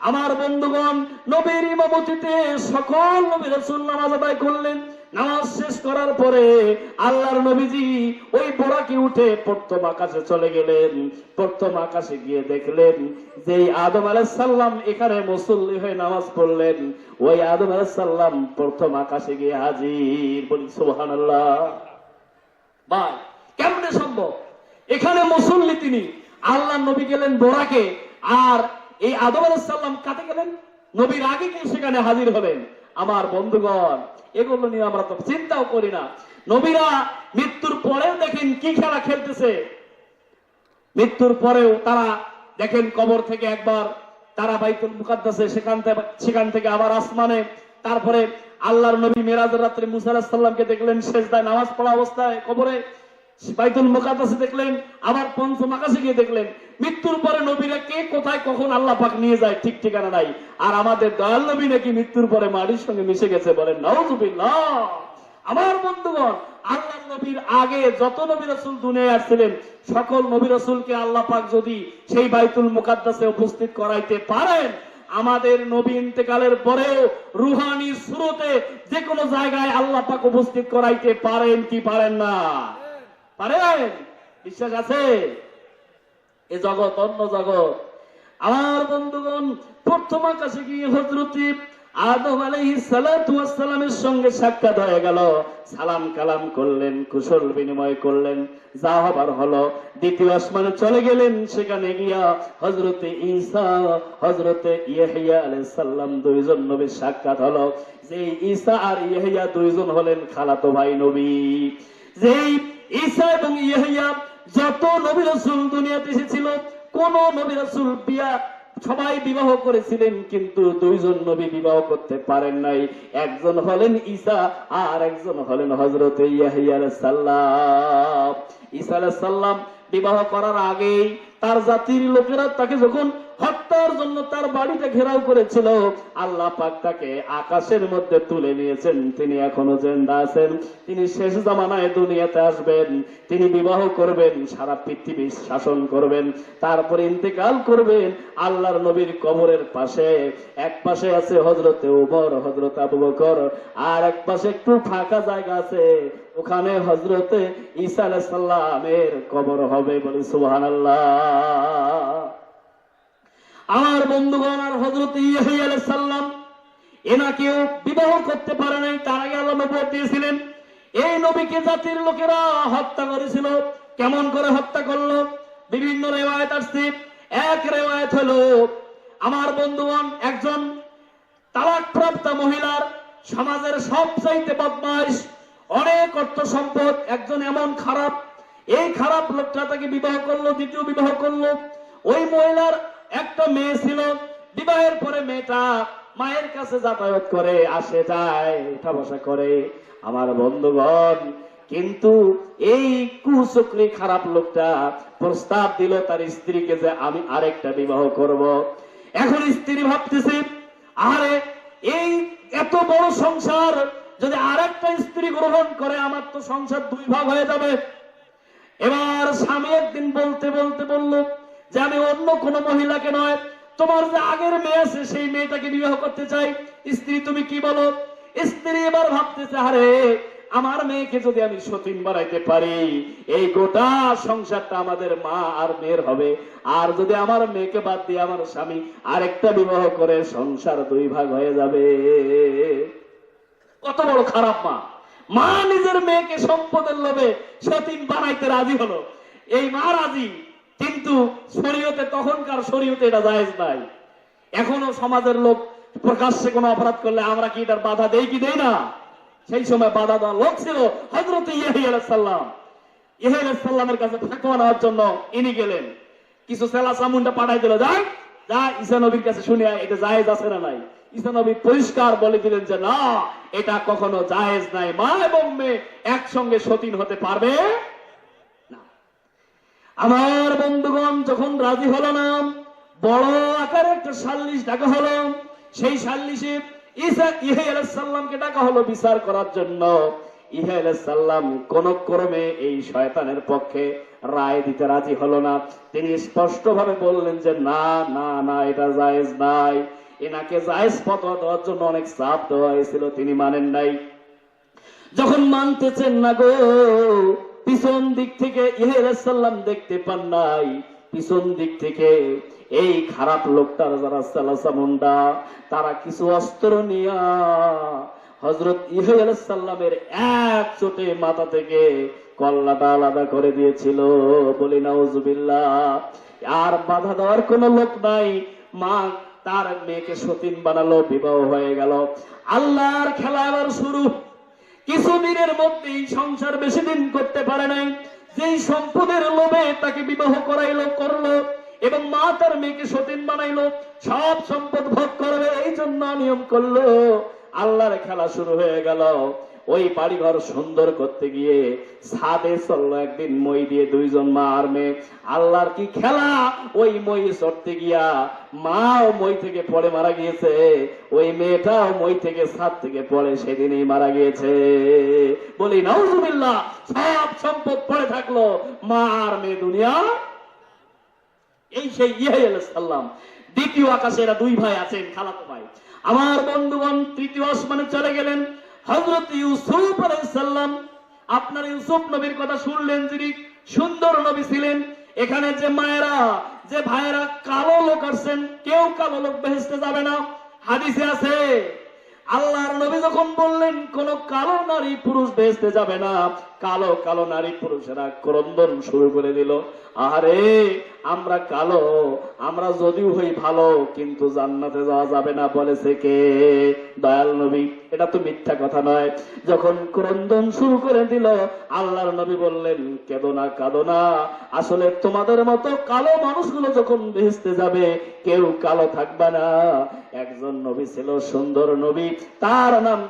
আমার বন্ধুগণ, নবীর ইমামতিতে সকল নবী রাসূল নামাজ আদায় করলেন। নামাজ শেষ করার পরে আল্লাহর নবীজি ওই বোরাকে উঠে প্রথম আকাশে চলে গেলেন। প্রথম আকাশে গিয়ে দেখলেন যে আদম আলাইহিস সালাম এখানে মুসল্লি হয়ে নামাজ পড়লেন, ওই আদম আলাইহিস সালাম প্রথম আকাশে গিয়ে হাজির। বলি সুবহানাল্লাহ। ভাই, কেমনে সম্ভব? এখানে মুসল্লি তিনি, আল্লাহর নবী গেলেন বোরাকে, আর এই আদম আলাইহিস সালাম কাতে গেলেন? নবীর আগে কি সেখানে হাজির হলেন? আমার বন্ধুগণ, এগুলো নিয়ে আমরা তো চিন্তাও করি না। নবীরা মৃত্যুর পরেও দেখেন কি খেলা খেলতেছে। মৃত্যুর পরেও তারা দেখেন কবর থেকে একবার তারা বাইতুল মুকাদ্দাসে, সেখান থেকে আবার আসমানে, তারপরে আল্লাহর নবী মেরাজের রাত্রে মুসা আলাইহিস সালামকে দেখলেন সেজদায় নামাজ পড়া অবস্থায় কবরে, বাইতুল মুকাদ্দাসে দেখলেন, আবার পঞ্চম আকাশে গিয়ে দেখলেন। মৃত্যুর পরে নবীরা কে কোথায় কখন আল্লাহ পাক নিয়ে যায় ঠিক ঠিকানা নাই। আর আমাদের দয়াল নবী নাকি মৃত্যুর পরে মাটির সঙ্গে মিশে গেছে, বলেন নাউযুবিল্লাহ। আমার বন্ধুগণ, আল্লাহ নবীর আগে যত নবী রাসূল দুনিয়ায় আসছিলেন, সকল নবী রাসূলকে আল্লাহ পাক যদি সেই বাইতুল মুকাদ্দাসে উপস্থিত করাইতে পারেন, আমাদের নবী ইন্তেকালের পরেও রুহানি সুরতে যে কোনো জায়গায় আল্লাহ পাক উপস্থিত করাইতে পারেন কি পারেন না? পারেন। বিশ্বাস আছে? এ জগৎ অন্য জগৎ। আমার বন্ধুগণ, প্রথম আকাশে গিয়ে হযরত আদম আলাইহিস সালাতু ওয়াস সালামের সঙ্গে সাক্ষাৎ হয়ে গেল। সালাম কালাম করলেন, কুশল বিনিময় করলেন, যা হবার হলো। দ্বিতীয় আসমানে চলে গেলেন, সেখানে গিয়া হযরত ঈসা, হযরত ইয়াহইয়া আলাইহিস সালাম দুইজন নবীর সাক্ষাৎ হলো। যে ঈসা আর ইয়াহইয়া দুইজন হলেন খালাতো ভাই নবী। যেই ঈসা এবং ইয়াহইয়া যত নবী রাসূল দুনিয়াতে এসেছিল, কোন নবী রাসূল সবাই বিবাহ করেছিলেন, কিন্তু দুইজন নবী বিবাহ করতে পারেন নাই। একজন হলেন ঈসা আর একজন হলেন হযরত ইয়াহইয়া আলাইহিস সালাম। ঈসা আলাইহিস সালাম বিবাহ করার আগেই তার জাতির লোকেরা তাকে যখন হত্যার জন্য তার বাড়িতে ঘেরাও করেছিল, আল্লাহ পাক তাকে আকাশের মধ্যে তুলে নিয়েছেন। তিনি এখনো জিন্দা আছেন। তিনি শেষ জামানায় দুনিয়াতে আসবেন, তিনি বিবাহ করবেন, সারা পৃথিবী শাসন করবেন, তারপরে ইন্তেকাল করবেন। আল্লাহর নবীর কবরের পাশে এক পাশে আছে হযরতে ওমর, হযরত আবু বকর, আর এক পাশে একটু ফাঁকা জায়গা আছে, ওখানে হযরতে ঈসা আলাইহিস সালামের কবর হবে। বলি সুবহানাল্লাহ। আমার বন্ধুগণ, আর হযরত ইয়াহইয়া আলাইহিস সালাম এনাকেও বিবাহ করতে পারে নাই, তার আগে আল্লাহ নবুয়ত দিয়েছিলেন। এই নবীকে জাতির লোকেরা হত্যা করেছিল। কেমন করে হত্যা করলো? বিভিন্ন রিওয়ায়াত আসছে। এক রিওয়ায়াত হলো, আমার বন্ধুগণ, একজন তালাকপ্রাপ্ত মহিলার, সমাজের সবচাইতে বদমাইশ, অনেক অর্থ সম্পদ, একজন এমন খারাপ, এই খারাপ লোকটা তাকে বিবাহ করলো, দ্বিতীয় বিবাহ করলো। ওই মহিলার একটা মেয়ে ছিল। বিবাহের পরে মেয়েটা মায়ের কাছে যাতায়াত করে, আসে যায়, উঠা বসা করে। আমার বন্ধুগণ, কিন্তু এই কুচক্রী খারাপ লোকটা প্রস্তাব দিল তার স্ত্রীকে যে আমি আরেকটা বিবাহ করব। এখন স্ত্রী ভাবতেছে, আরে এই এত বড় সংসার যদি আরেকটা স্ত্রী গ্রহণ করে, আমার তো সংসার দুই ভাগ হয়ে যাবে। এবার স্বামী একদিন বলতে বলতে বলল যে আমি অন্য কোন মহিলাকে নয়, তোমার যে আগের মেয়ে আছে সেই মেয়েটাকে বিবাহ করতে চাই। স্ত্রী তুমি কি বলো? স্ত্রী এবার ভাবতেছে, আরে আমার মেয়েকে যদি আমি সতীন বানাইতে পারি, এই গোটা সংসারটা আমাদের মা আর মেয়ের হবে। আর যদি আমার মেয়েকে বাদ দিয়ে আমার স্বামী আরেকটা বিবাহ করে, সংসার দুই ভাগ হয়ে যাবে। কত বড় খারাপ মা! মা নিজের মেয়েকে সম্পদের লোভে সতীন বানাইতে রাজি হলো। এই মা রাজি, কিন্তু শরীয়তে, তখনকার শরীয়তে এটা জায়েজ নাই। এখনো সমাজের লোক প্রকাশ্যে কোনো অপরাধ করলে আমরা কি এটার বাধা দেই কি দেই না? সেই সময় বাধা দেওয়ার লোক ছিল হযরত ইয়াহইয়া আলাইহিস সালাম। ইয়াহইয়া আলাইহিস সালামের কাছে ফতোয়া নেওয়ার জন্য ইনি গেলেন। কিছু সেলা সামুন্ডা পাঠাই দিল, যা ঈসা নবীর কাছে শুনে এটা জায়েজ আছে না নাই। ঈসা নবী পরিষ্কার বলে দিলেন যে না, এটা কখনো জায়েজ নাই, মা এবং মেয়ে একসঙ্গে সতীন হতে পারবে না। আমার বন্ধুগণ, যখন রাজি হলো না, বড় আকারে একটা সাল্লিশ ডাকা হলো। সেই সাল্লিশে ইহা আলাইহিস সালামকে ডাকা হলো বিচার করার জন্য। ইহা আলাইহিস সালাম কোন ক্রমে এই শয়তানের পক্ষে রায় দিতে রাজি হলো না। তিনি স্পষ্ট ভাবে বললেন যে না না না, এটা জায়েজ নাই। এনাকে জায়েজ ফতোয়া দেওয়ার জন্য অনেক চাপ দেওয়া হয়েছিল, তিনি মানেন নাই। যখন মানতেছেন না গো, পিছন দিক থেকে ইহা আলাইহিস সালাম দেখতে পান নাই, পিছন দিক থেকে এই খারাপ লোকটার যারা সালাসা মুন্ডা, তারা কিছু অস্ত্র নিয়া হযরত ইহা আলাইহিস সালামের এক চোটে মাথা থেকে কল্লাটা আলাদা করে দিয়েছিল। বলি নাউজুবিল্লাহ। আর বাধা দেওয়ার কোন লোক নাই। মা তার মেয়েকে সতীন বানালো, বিবাহ হয়ে গেল। আল্লাহর খেলা আবার শুরু। কিছুদিনের মধ্যেই সংসার বেশি দিন করতে পারে নাই, যেই সম্পদের লোভে তাকে বিবাহ করলো এবং মা তার মেয়েকে সতীন বানাইলো, সব সম্পদ ভোগ করবে এই জন্য নিয়ম করলো। আল্লাহর খেলা শুরু হয়ে গেল। ওই বাড়িঘর সুন্দর করতে গিয়ে ছাদে চললো একদিন মই দিয়ে দুইজন মা আর মেয়ে। আল্লাহর কি খেলা! ওই মই চড়তে গিয়া মাও মই থেকে পড়ে মারা গিয়েছে, ওই মেয়েটাও মই থেকে ছাদ থেকে পড়ে সেদিনই মারা গিয়েছে। বলি নাউজুবিল্লাহ। সব সম্পদ পড়ে থাকলো, মা আর মেয়ে দুনিয়া। এই সেই ইহা আলাইহিস সালাম। দ্বিতীয় আকাশে এরা দুই ভাই আছেন, খালাতো ভাই। আমার বন্ধুগণ, তৃতীয় আসমানে চলে গেলেন হযরত ইউসুফ আলাইহিস সালাম। আপনার ইউসুফ নবীর কথা শুনলেন, যিনি সুন্দর নবী ছিলেন। এখানে যে মায়েরা, যে ভাইয়েরা কালো লোক আসছেন, কেউ কালো লোক বেহেশতে যাবে না। হাদিসে আছে, আল্লাহর নবী যখন বললেন কোন কালো নারী পুরুষ বেহেশতে যাবে না, কালো কালো নারী পুরুষেরা ক্রন্দন শুরু করে দিল। আরে আমরা কালো, আমরা যদিও হই ভালো, কিন্তু জান্নাতে যাওয়া যাবে না বলেছে কে? দয়াল নবী। এটা তো মিথ্যা কথা নয়। যখন ক্রন্দন শুরু করে দিল, আল্লাহর নবী বললেন কেঁদো না, কাঁদো না। আসলে তোমাদের মতো কালো মানুষগুলো যখন বেহেশতে যাবে, কেউ কালো থাকবে না। একজন নবী ছিল সুন্দর নবী, তার নাম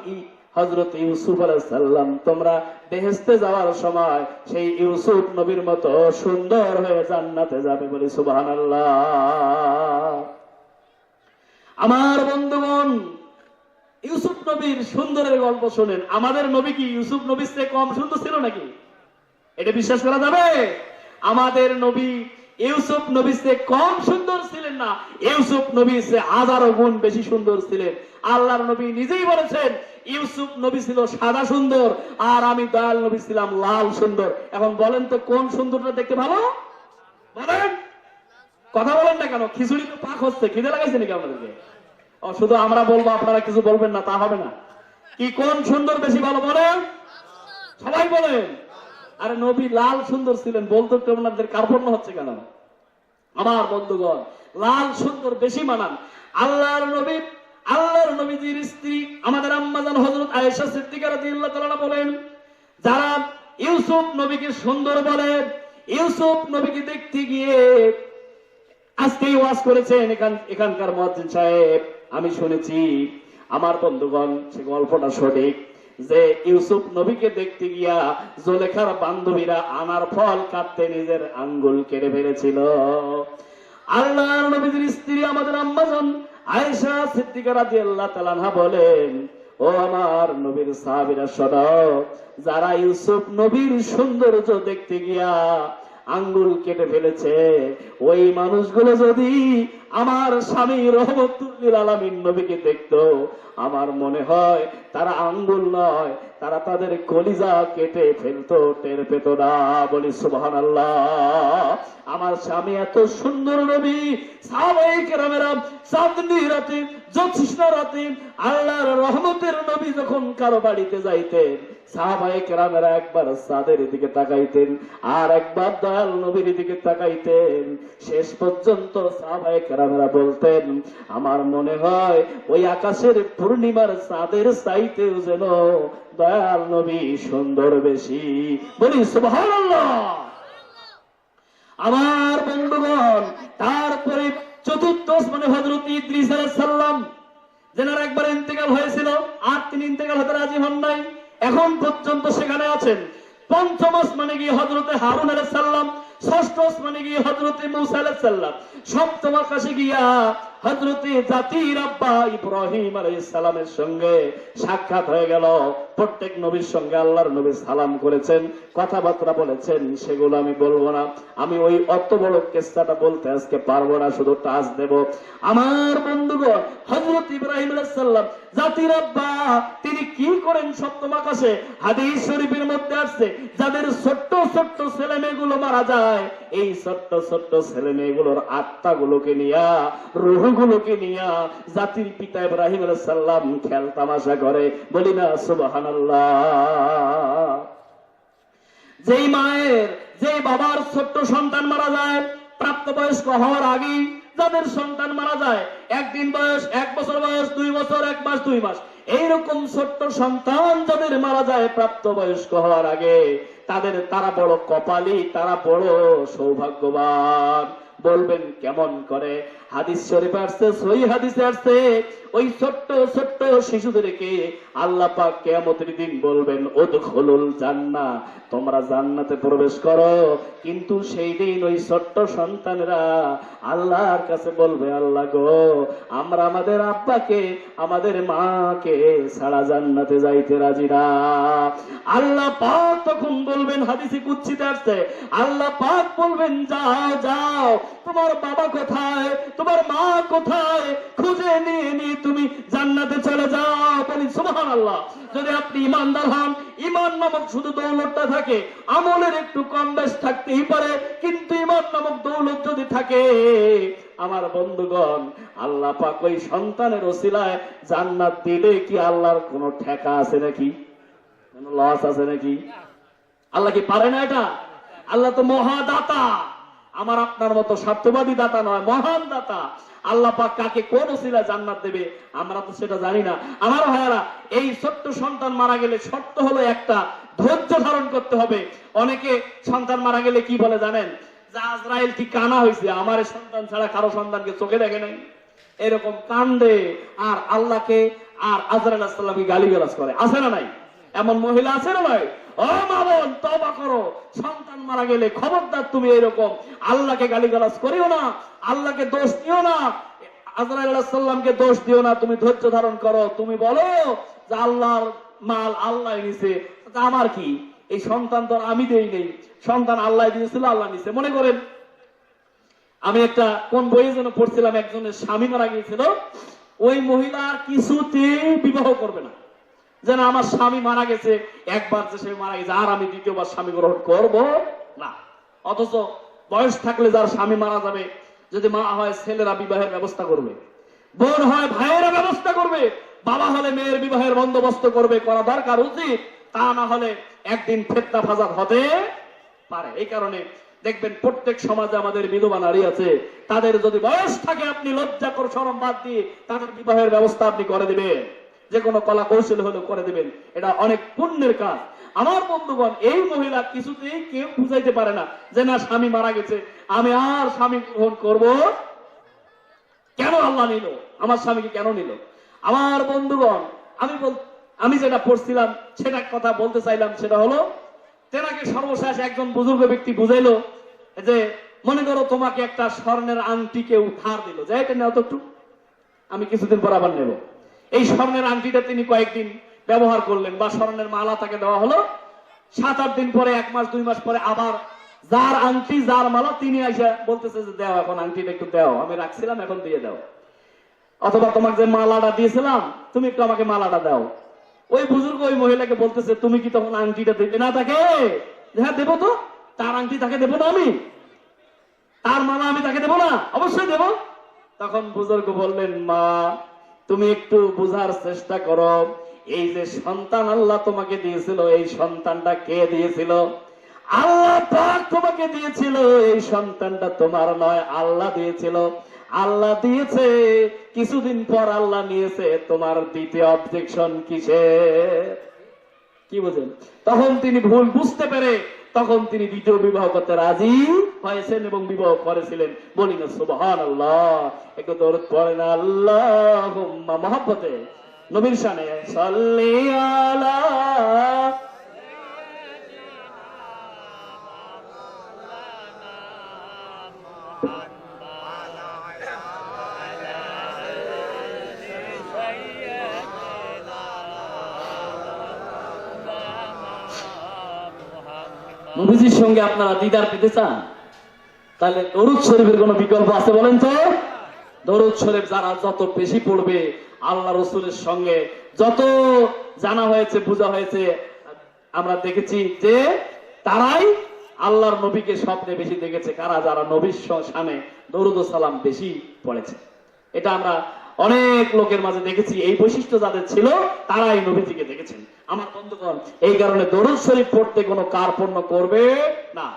হযরত ইউসুফ আলাইহিস সালাম। তোমরা বেহেশতে যাওয়ার সময় সেই ইউসুফ নবীর মতো সুন্দর হয়ে জান্নাতে যাবে। বলি সুবহানাল্লাহ। আমার বন্ধুগণ, ইউসুফ নবীর সুন্দরের গল্প শুনেন। আমাদের নবী কি ইউসুফ নবীর চেয়ে কম সুন্দর ছিল নাকি? এটা বিশ্বাস করা যাবে? আমাদের নবী ইউসুফ নবীর চেয়ে কম সুন্দর ছিলেন না, ইউসুফ নবীর চেয়ে হাজারো গুণ বেশি সুন্দর ছিলেন। আল্লাহর নবী নিজেই বলেছেন, ইউসুফ নবী ছিল সাদা সুন্দর, আর আমি দয়াল নবী ছিলাম লাল সুন্দর। এখন বলেন তো কোন সুন্দরটা দেখতে ভালো? বলেন, কথা বলেন না কেন? খিচুড়ি তো পাক হচ্ছে, খিদে লাগাইছে নাকি আপনাদেরকে? শুধু আমরা বলবো, আপনারা কিছু বলবেন না, তা হবে না। কি কোন সুন্দর বেশি ভালো বলেন? সবাই বলেন। আরে নবী লাল সুন্দর ছিলেন, বলতে তো আপনাদের কার্পণ্য হচ্ছে কেন? আমার বন্ধুগণ, লাল সুন্দর বেশি মানান। আল্লাহর নবীজির স্ত্রী আমাদের আম্মাজান হযরত আয়েশা সিদ্দিকা রাদিয়াল্লাহু তাআলা বলেন, যারা ইউসুফ নবীকে সুন্দর বলেন, ইউসুফ নবীকে দেখতে গিয়ে আজকেই ওয়াজ করেছেন এখানকার মুয়াজ্জিন সাহেব, আমি শুনেছি। আমার বন্ধুগণ, সে গল্পটা সঠিক যে ইউসুফ নবীকে দেখতে গিয়া জুলেখার বান্ধবীরা আনার ফল কাটতে নিজের আঙ্গুল কেটে ফেলেছিল। আল্লাহর নবীর স্ত্রী আমাদের আম্মাজান আয়েশা সিদ্দিকা রাদিয়াল্লাহু তাআলা আনহা বলেন, ও আমার নবীর সাহাবীরা শোনো, যারা ইউসুফ নবীর সৌন্দর্য দেখতে গিয়া আঙ্গুল কেটে ফেলেছে, ওই মানুষগুলো যদি আমার স্বামী রহমতুল লিল আলামিন নবীকে দেখতো, আমার মনে হয় তারা আঙ্গুল নয়, তারা তাদের কলিজা কেটে ফেলতো, টের পেত না। বলি সুবহানাল্লাহ। আমার স্বামী এত সুন্দর নবী, সাহাবায়ে কেরামেরা চাঁদনী রাতে, জ্যোৎস্না রাতে আল্লাহর রহমতের নবী যখন কারো বাড়িতে যাইতেন, সাহাবায়ে কেরামেরা একবার চাঁদের দিকে তাকাইতেন, আর একবার দয়াল নবীর দিকে তাকাইতেন। শেষ পর্যন্ত সাহাবায়ে কেরামেরা বলতেন, আমার মনে হয় ওই আকাশের পূর্ণিমার চাঁদের চাইতেও যেন দয়াল নবী সুন্দর বেশি। বলি সুবহানাল্লাহ। আমার বন্ধুগণ, তারপরে চতুর্থ আসমানে হযরত ইদ্রিস আলাইহিস সালাম, যেনার একবার ইন্তেকাল হয়েছিল আর তিনি ইন্তেকাল হতে রাজি হন নাই, এখন পর্যন্ত সেখানে আছেন। পঞ্চম আসমানে গিয়ে হযরতে হারুন আলাইহিস সালাম, ষষ্ঠ আসমানে গিয়ে হযরতে মূসা আলাইহিস সালাম, সপ্তম আকাশে গিয়া হযরতে জাতির আব্বা ইব্রাহিম আলাইহিস সালামের সঙ্গে সাক্ষাৎ হয়ে গেল। প্রত্যেক নবীর সঙ্গে আল্লাহর নবী সালাম করেছেন, কথাবার্তা বলেছেন, সেগুলো আমি বলবো না। আমি ওই অত বড় কেসটা বলতে আজকে পারবো না, শুধু টাচ দেব। আমার বন্ধুগণ, হযরত ইব্রাহিম আলাইহিস সালাম জাতির আব্বা তিনি কি করেন সপ্তম আকাশে? হাদিস শরীফের মধ্যে আসছে, যাদের ছোট্ট ছোট্ট ছেলে মেয়েগুলো মারা যায়, এই ছোট্ট ছোট্ট ছেলে মেয়েগুলোর আত্মাগুলোকে নিয়া, রূহগুলোকে নিয়া জাতির পিতা ইব্রাহিম আলাইহিস সালাম খেল তামাশা করে। বলি না সুবহানাল্লাহ। যেই মায়ের, যেই বাবার ছোট্ট সন্তান মারা যায় প্রাপ্তবয়স্ক হওয়ার আগেই, যাদের সন্তান মারা যায় একদিন বয়স, 1 বছর বয়স, 2 বছর 1 মাস 2 মাস, এইরকম ছোট্ট সন্তান যাদের মারা যায় প্রাপ্তবয়স্ক হওয়ার আগে, তারা বড় কপালী, তারা বড় সৌভাগ্যবান। বলবেন কেমন করে? হাদিস শরীফে আসছে, সহিহ হাদিসে আসছে, ওই ছোট্ট ছোট্ট শিশুদেরকে আল্লাহ পাক কিয়ামতের দিন বলবেন, উদখুলুল জান্নাহ, তোমরা জান্নাতে প্রবেশ করো। কিন্তু সেই দিন ওই ছোট্ট সন্তানেরা আল্লাহর কাছে বলবে, আল্লাহ গো, আমরা আমাদের আব্বাকে, আমাদের মাকে ছাড়া জান্নাতে যাইতে রাজি না। আল্লাহ পাক তখন বলবেন, হাদিসে কুদসিতে আসছে, আল্লাহ পাক বলবেন, যাও যাও, তোমার বাবা কোথায়, তোমার মা কোথায়, খুঁজে নিয়ে নিয়ে তুমি জান্নাতে চলে যাও। বলি সুবহানাল্লাহ। যদি আপনি ইমানদার হন, ইমান নামক শুধু দৌলতটা থাকে, আমলের একটু কম বেশ থাকতেই পারে, কিন্তু ইমান নামক দৌলত যদি থাকে, আমার বন্ধুগণ, আল্লাহ পাক ওই সন্তানের ওসিলায় জান্নাত দিলে কি আল্লাহর কোনো ঠেকা আছে নাকি? কোনো লস আছে নাকি? আল্লাহ কি পারে না এটা? আল্লাহ তো মহাদাতা, আমার আপনার মতো স্বার্থবাদী দাতা নয়, মহান দাতা। আল্লাহ পাক কাকে কোন ওসিলায় জান্নাত দেবে আমরা তো সেটা জানি না। আমার ভাইয়ারা, এই ছোট্ট সন্তান মারা গেলে শর্ত হলো একটা, ধৈর্য ধারণ করতে হবে। অনেকে সন্তান মারা গেলে কি বলে জানেন? যে আজরাইল কি কানা হয়েছে, আমার সন্তান ছাড়া কারো সন্তানকে চোখে দেখে নাই, এরকম কান্দে আর আল্লাহকে আর আজরাইল আলাইহিস সালামকে গালিগালাজ করে। আছে না নাই? এমন মহিলা আছে না ভাই? ও মা বোন, তওবা করো। সন্তান মারা গেলে খবরদার তুমি এরকম আল্লাহকে গালিগালাজ করিও না, আল্লাহকে দোষ দিও না, আজরাইল আলাইহিস সালামকে দোষ দিও না। তুমি ধৈর্য ধারণ করো, তুমি বলো যে আল্লাহর মাল আল্লাহ নিছে, আমার কি? এই সন্তান তো আমি দেই নেই, সন্তান আল্লাহ দিয়েছিল, আল্লাহ নিছে। মনে করেন আমি একটা কোন বইয়ে যেন পড়ছিলাম, একজনের স্বামী মারা গিয়েছিল, ওই মহিলার কিছুতেই বিবাহ করবে না, যেন আমার স্বামী মারা গেছে, একবার যে সে মারা গেছে আর আমি দ্বিতীয়বার স্বামী গ্রহণ করব না। অথচ বয়স থাকলে যার স্বামী মারা যাবে, যদি মা হয় ছেলেরা বিবাহের ব্যবস্থা করবে, বোন হয় ভাইয়েরা ব্যবস্থা করবে, বাবা হলে মেয়ের বিবাহের বন্দোবস্ত করবে, করা দরকার উচিত। তা না হলে একদিন ফেতনা ফাসাদ হতে পারে। এই কারণে দেখবেন প্রত্যেক সমাজে আমাদের বিধবা নারী আছে, তাদের যদি বয়স থাকে আপনি লজ্জা করে শরম বাদ দিয়ে তাদের বিবাহের ব্যবস্থা আপনি করে দিবেন, যে কোনো কলা কৌশল হলেও করে দিবেন, এটা অনেক পুণ্যের কাজ। আমার বন্ধুগণ, এই মহিলা কিছুতেই কেউ বুঝাইতে পারে না যে না স্বামী মারা গেছে, আমি আর স্বামী গ্রহণ করব কেন? আল্লাহ নিল, আমার স্বামীকে কেন নিল? আমার বন্ধুগণ, আমি যেটা পড়ছিলাম সেটা কথা বলতে চাইলাম, সেটা হলো তেনাকে সর্বশেষ একজন বুজুর্গ ব্যক্তি বুঝাইলো যে মনে করো তোমাকে একটা স্বর্ণের আংটি কেউ ধার দিল, যে এটা নেও তো একটু, আমি কিছুদিন পর আবার নেব। এই স্বর্ণের আংটিটা তিনি কয়েকদিন ব্যবহার করলেন, বা স্বর্ণের মালা তাকে দেওয়া হলো। 7-8 দিন পরে, 1 মাস 2 মাস পরে আবার যার আংটি যার মালা তিনি এসে বলতেছে যে দাও এখন আংটিটা একটু দাও, আমি রাখছিলাম এখন দিয়ে দাও, অথবা তোমাকে যে মালাটা দিয়েছিলাম তুমি একটু আমাকে মালাটা দাও। ওই বুজুর্গ ওই মহিলাকে বলতেছে তুমি কি তখন আংটিটা দেবে না তাকে? হ্যাঁ দেবো তো, তার আংটি তাকে দেবো না আমি, তার মালা আমি তাকে দেবো না? অবশ্যই দেবো। তখন বুজুর্গ বললেন, মা তুমি একটু বুঝার চেষ্টা করো, এই যে সন্তান আল্লাহ তোমাকে দিয়েছিল, এই সন্তানটা কে দিয়েছিল? আল্লাহ পাক তোমাকে দিয়েছিল। এই সন্তানটা তোমার নয়, আল্লাহ দিয়েছিল। আল্লাহ দিয়েছে, কিছুদিন পর আল্লাহ নিয়েছে, তোমার দ্বিতীয় অবজেকশন কিসে? কি বুঝেন? তখন তিনি ভুল বুঝতে পেরে তখন তিনি দ্বিতীয় বিবাহ করতে রাজি হয়েছেন এবং বিবাহ করেছিলেন। বলি না সুবহানাল্লাহ, একটু দরুদ পড়েন আল্লাহুম্মা, মহব্বতে নবীর শানে সাল্লি আলা। নবীজির সঙ্গে আপনারা দিদার পেতে চান, তাহলে দরুদ শরীফের কোন বিকল্প আছে বলেন তো? দরুদ শরীফ যারা যত বেশি পড়বে, আল্লাহ রসুলের সঙ্গে যত জানা হয়েছে, বোঝা হয়েছে, আমরা দেখেছি যে তারাই আল্লাহর নবীকে স্বপ্নে বেশি দেখেছে। কারা? যারা নবীর শানে দরুদ ও সালাম বেশি পড়েছে। এটা আমরা অনেক লোকের মাঝে দেখেছি। এই বৈশিষ্ট্য যাদের ছিল তারাই নবীজিকে দেখেছেন। আমার বন্ধুগণ, এই কারণে দরুদ শরীফ পড়তে কোনো কার্পণ্য করবে না।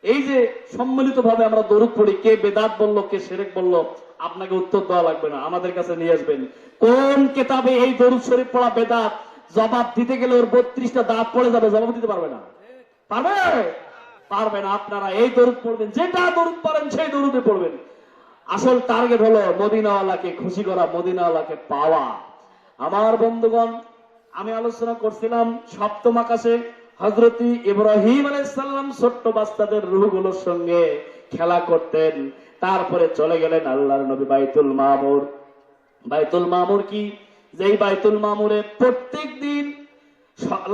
এই যে সম্মিলিত ভাবে আমরা দরুদ পড়ি, কে বেদাত বললো, কে শিরক বললো, আপনাকে উত্তর দেওয়া লাগবে না, আমাদের কাছে নিয়ে আসবেন। কোন কিতাবে এই দরুদ শরীফ পড়া বেদাত? জবাব দিতে গেলে ওর 32টা দাঁত পড়ে যাবে, জবাব দিতে পারবে না। পারবে? পারবে না। আপনারা এই দরুদ পড়বেন, যেটা দরুদ পড়েন সেই দরুদে পড়বেন। আসল টার্গেট হলো মদিনাওয়ালাকে খুশি করা, মদিনাওয়ালাকে পাওয়া। আমার বন্ধুগণ, আমি আলোচনা করছিলাম সপ্তম আকাশে হযরত ইব্রাহিম আলাইহিস সালাম ছোট্ট বাচ্চাদের রূহগুলোর সঙ্গে খেলা করতেন। তারপরে চলে গেলেন আল্লাহর নবী বাইতুল মামুর। বাইতুল মামুর কি? যেই বাইতুল মামুরে প্রত্যেক দিন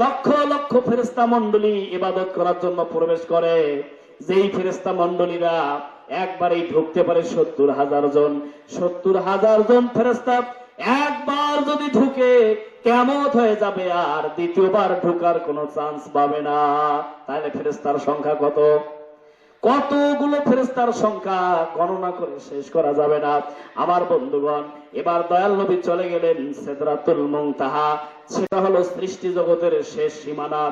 লক্ষ লক্ষ ফেরেশতা মণ্ডলী ইবাদত করার জন্য প্রবেশ করে। যেই ফেরেশতা মণ্ডলীরা একবারেই ঢুকতে পারে 70,000 জন। 70,000 জন ফেরেশতা একবার যদি ঢুকে কিয়ামত হয়ে যাবে, আর দ্বিতীয়বার ঢোকার কোনো চান্স পাবে না। তাহলে ফেরেশতার সংখ্যা কত? কতগুলো ফেরেশতার সংখ্যা গণনা করে শেষ করা যাবে না। আমার বন্ধুগণ, এবার দয়াল নবী চলে গেলেন সিদরাতুল মুনতাহা। সেটা হলো সৃষ্টি জগতের শেষ সীমানা।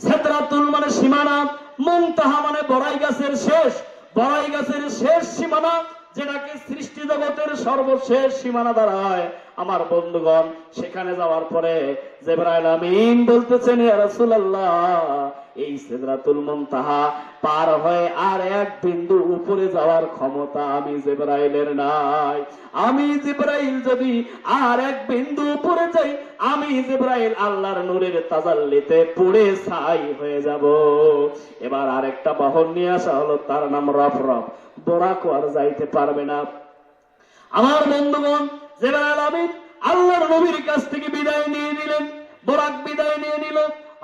সিদরাতুল মানে সীমানা, মুনতাহা মানে বড়াই গাছের শেষ। বড়াই গাছের শেষ সীমানা, যেটাকে সৃষ্টি জগতের সর্বশেষ সীমানা দ্বারা হয়। আমার বন্ধুগণ, সেখানে যাওয়ার পরে জিবরাইল আমিন বলতেছেন, ইয়া রাসূলুল্লাহ, এই সিদরাতুল মুনতাহা পার হয়ে আর এক বিন্দু উপরে যাওয়ার ক্ষমতা আমি জিবরাইলের নাই। আমি জিবরাইল যদি আর এক বিন্দু উপরে যাই, আমি জিবরাইল আল্লাহর নূরের তাজাল্লিতে পুড়ে ছাই হয়ে যাব। এবার আরেকটা বাহন নিয়ে আসা হলো, তার নাম রফরফ। বোরাকও আর যাইতে পারবে না। আমার বন্ধুগণ, জিবরাইল আমিন আল্লাহর নবীর কাছ থেকে বিদায় নিয়ে নিলেন। বোরাক বিদায় নিয়ে নিল,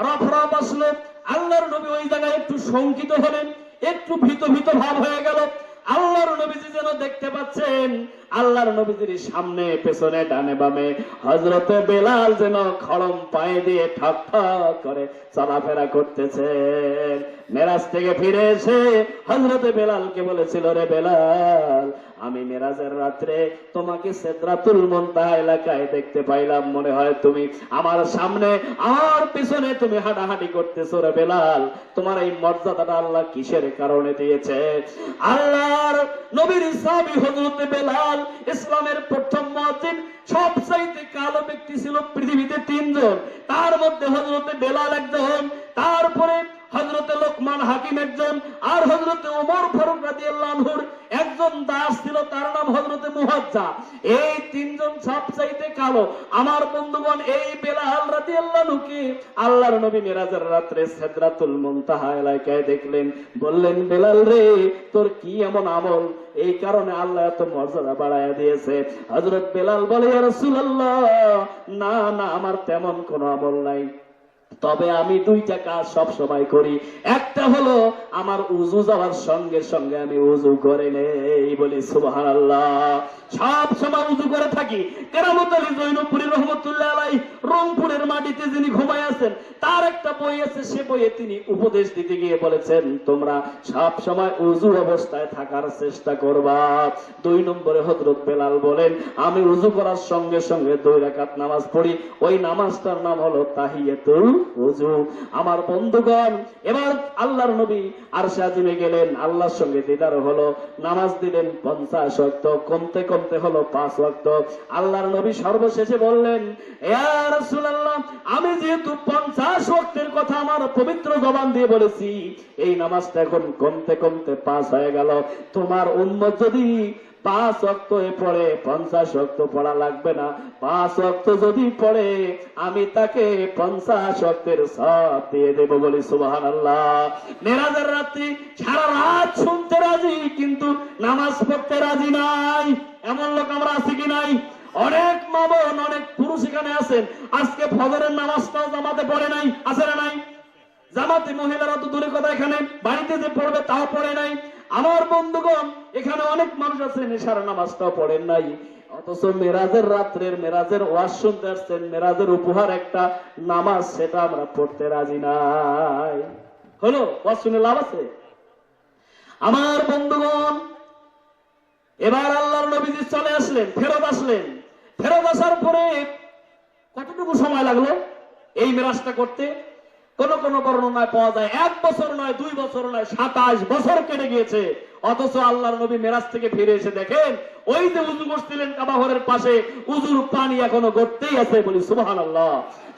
রফরফ আসলো। আল্লাহর নবী ওই জায়গায় একটু শঙ্কিত হলেন, একটু ভীত ভীত ভাব হয়ে গেল। আল্লাহর নবীজি যেন দেখতে পাচ্ছেন, আল্লাহর নবীজির সামনে পেছনে ডানে বামে হযরতে বেলাল যেন খড়ম পায়ে দিয়ে ঠক ঠক করে চলাফেরা করতেছেন। মেরাজ থেকে ফিরে এসে হযরতে বেলালকে বলেছিল, রে বেলাল, আমি মেরাজের রাত্রে তোমাকে সিদরাতুল মুনতাহা এলাকায় দেখতে পাইলাম। মনে হয় তুমি আমার সামনে আর পিছনে তুমি হাঁটাহাঁটি করতেছো। রে বেলাল, তোমার এই মর্যাদাটা আল্লাহ কিসের কারণে দিয়েছে? আল্লাহর নবীর সাহাবী হযরতে বেলাল ইসলামের প্রথম মুয়াজ্জিন। সবচাইতে কালো ব্যক্তি ছিল পৃথিবীতে 3 জন, তার মধ্যে হযরতে বেলাল একজন, তারপরে হযরতে লোকমান হাকিম একজন, আর হযরতে ওমর ফারুক রাদিয়াল্লাহু আনহুর একজন দাস ছিল, তার নাম হযরতে মুহাজ্জা। এই 3 জন সবচাইতে কালো। আমার বন্ধুগণ, এই বেলাল রাদিয়াল্লাহু আনহুকে আল্লাহর নবী মিরাজের রাত্রে সিদরাতুল মুনতাহা এলাকায় দেখলেন। বললেন, বেলাল রে, তোর কি এমন আমল, এই কারণে আল্লাহ এত মর্যাদা বাড়ায়া দিয়েছে? হযরত বেলাল বলে, ইয়া রাসূলুল্লাহ, না না, আমার তেমন কোনো আমল নাই, তবে আমি 2টা কাজ সব সময় করি। একটা হলো আমার উযু যাওয়ার সঙ্গে সঙ্গে আমি উযু করে নেই। বলি সুবহানাল্লাহ। সব সময় উযু করে থাকি। কেরামত আলী জৈনপুরী রহমাতুল্লাহ আলাইহি রংপুরের মাটিতে যিনি ঘুমায় আছেন, তার একটা বই আছে, সে বইয়ে তিনি উপদেশ দিতে গিয়ে বলেছেন, তোমরা সব সময় উযু অবস্থায় থাকার চেষ্টা করবা। 2 নম্বরে হযরত বেলাল বলেন, আমি উযু করার সঙ্গে সঙ্গে 2 রাকাত নামাজ পড়ি। ওই নামাজটার নাম হলো তাহিয়াতুল উজু। আমার বন্ধুগণ, এবার আল্লাহর নবী আরশে আজিমে গেলেন, আল্লাহর সঙ্গে দিদার হলো, নামাজ দিলেন 50 ওয়াক্ত, কমতে কমতে হলো 5 ওয়াক্ত। আল্লাহর নবী সর্বশেষে বললেন, ইয়া রাসূলুল্লাহ, আমি যেহেতু 50 ওয়াক্তের কথা আমার পবিত্র জবান দিয়ে বলেছি, এই নামাজটা এখন কমতে কমতে 5 হয়ে গেল। তোমার উম্মত যদি 5 ওয়াক্ত পড়ে 50 ওয়াক্ত পড়া লাগবে না, 5 ওয়াক্ত যদি পড়ে আমি তাকে 50 ওয়াক্তের সওয়াব দিয়ে দেব। বলি সুবহানাল্লাহ। মেরাজের রাত্রি সারা রাত শুনতে রাজি, কিন্তু নামাজ পড়তে রাজি নাই। এমন লোক আমরা আছি কি নাই? অনেক মা বোন, অনেক পুরুষ এখানে আছেন, আজকে ফজরের নামাজটাও জামাতে পড়ে নাই, আছে না নাই? জামাতে মহিলারা তো দূরের কথা, এখানে বাড়িতে যে পড়বে তাও পড়ে নাই। আমার বন্ধুগণ, এখানে অনেক মানুষ আছেন এশার নামাজটাও পড়েন নাই, অথচ মেরাজের রাত্রের মেরাজের ওয়াজ শুনতে আসছেন, মেরাজের উপহার একটা নামাজ, সেটা আমরা পড়তে রাজি নাই। হলো ওয়াজ শুনে লাভ আছে? আমার বন্ধুগণ, এবার আল্লাহর নবীজি চলে আসলেন, ফেরত আসলেন। ফেরত আসার পরে কতটুকু সময় লাগলো এই মেরাজটা করতে? কোন কোন বর্ণনায় পাওয়া যায় 1 বছর নয়, 2 বছর নয়, 27 বছর কেটে গিয়েছে। অথচ আল্লাহর নবী মেরাজ থেকে ফিরে এসে দেখেন, ওই যে উযু করছিলেন কাবা ঘরের পাশে, উযুর পানি এখনো গড়তেই আছে। বলি সুবহানাল্লাহ।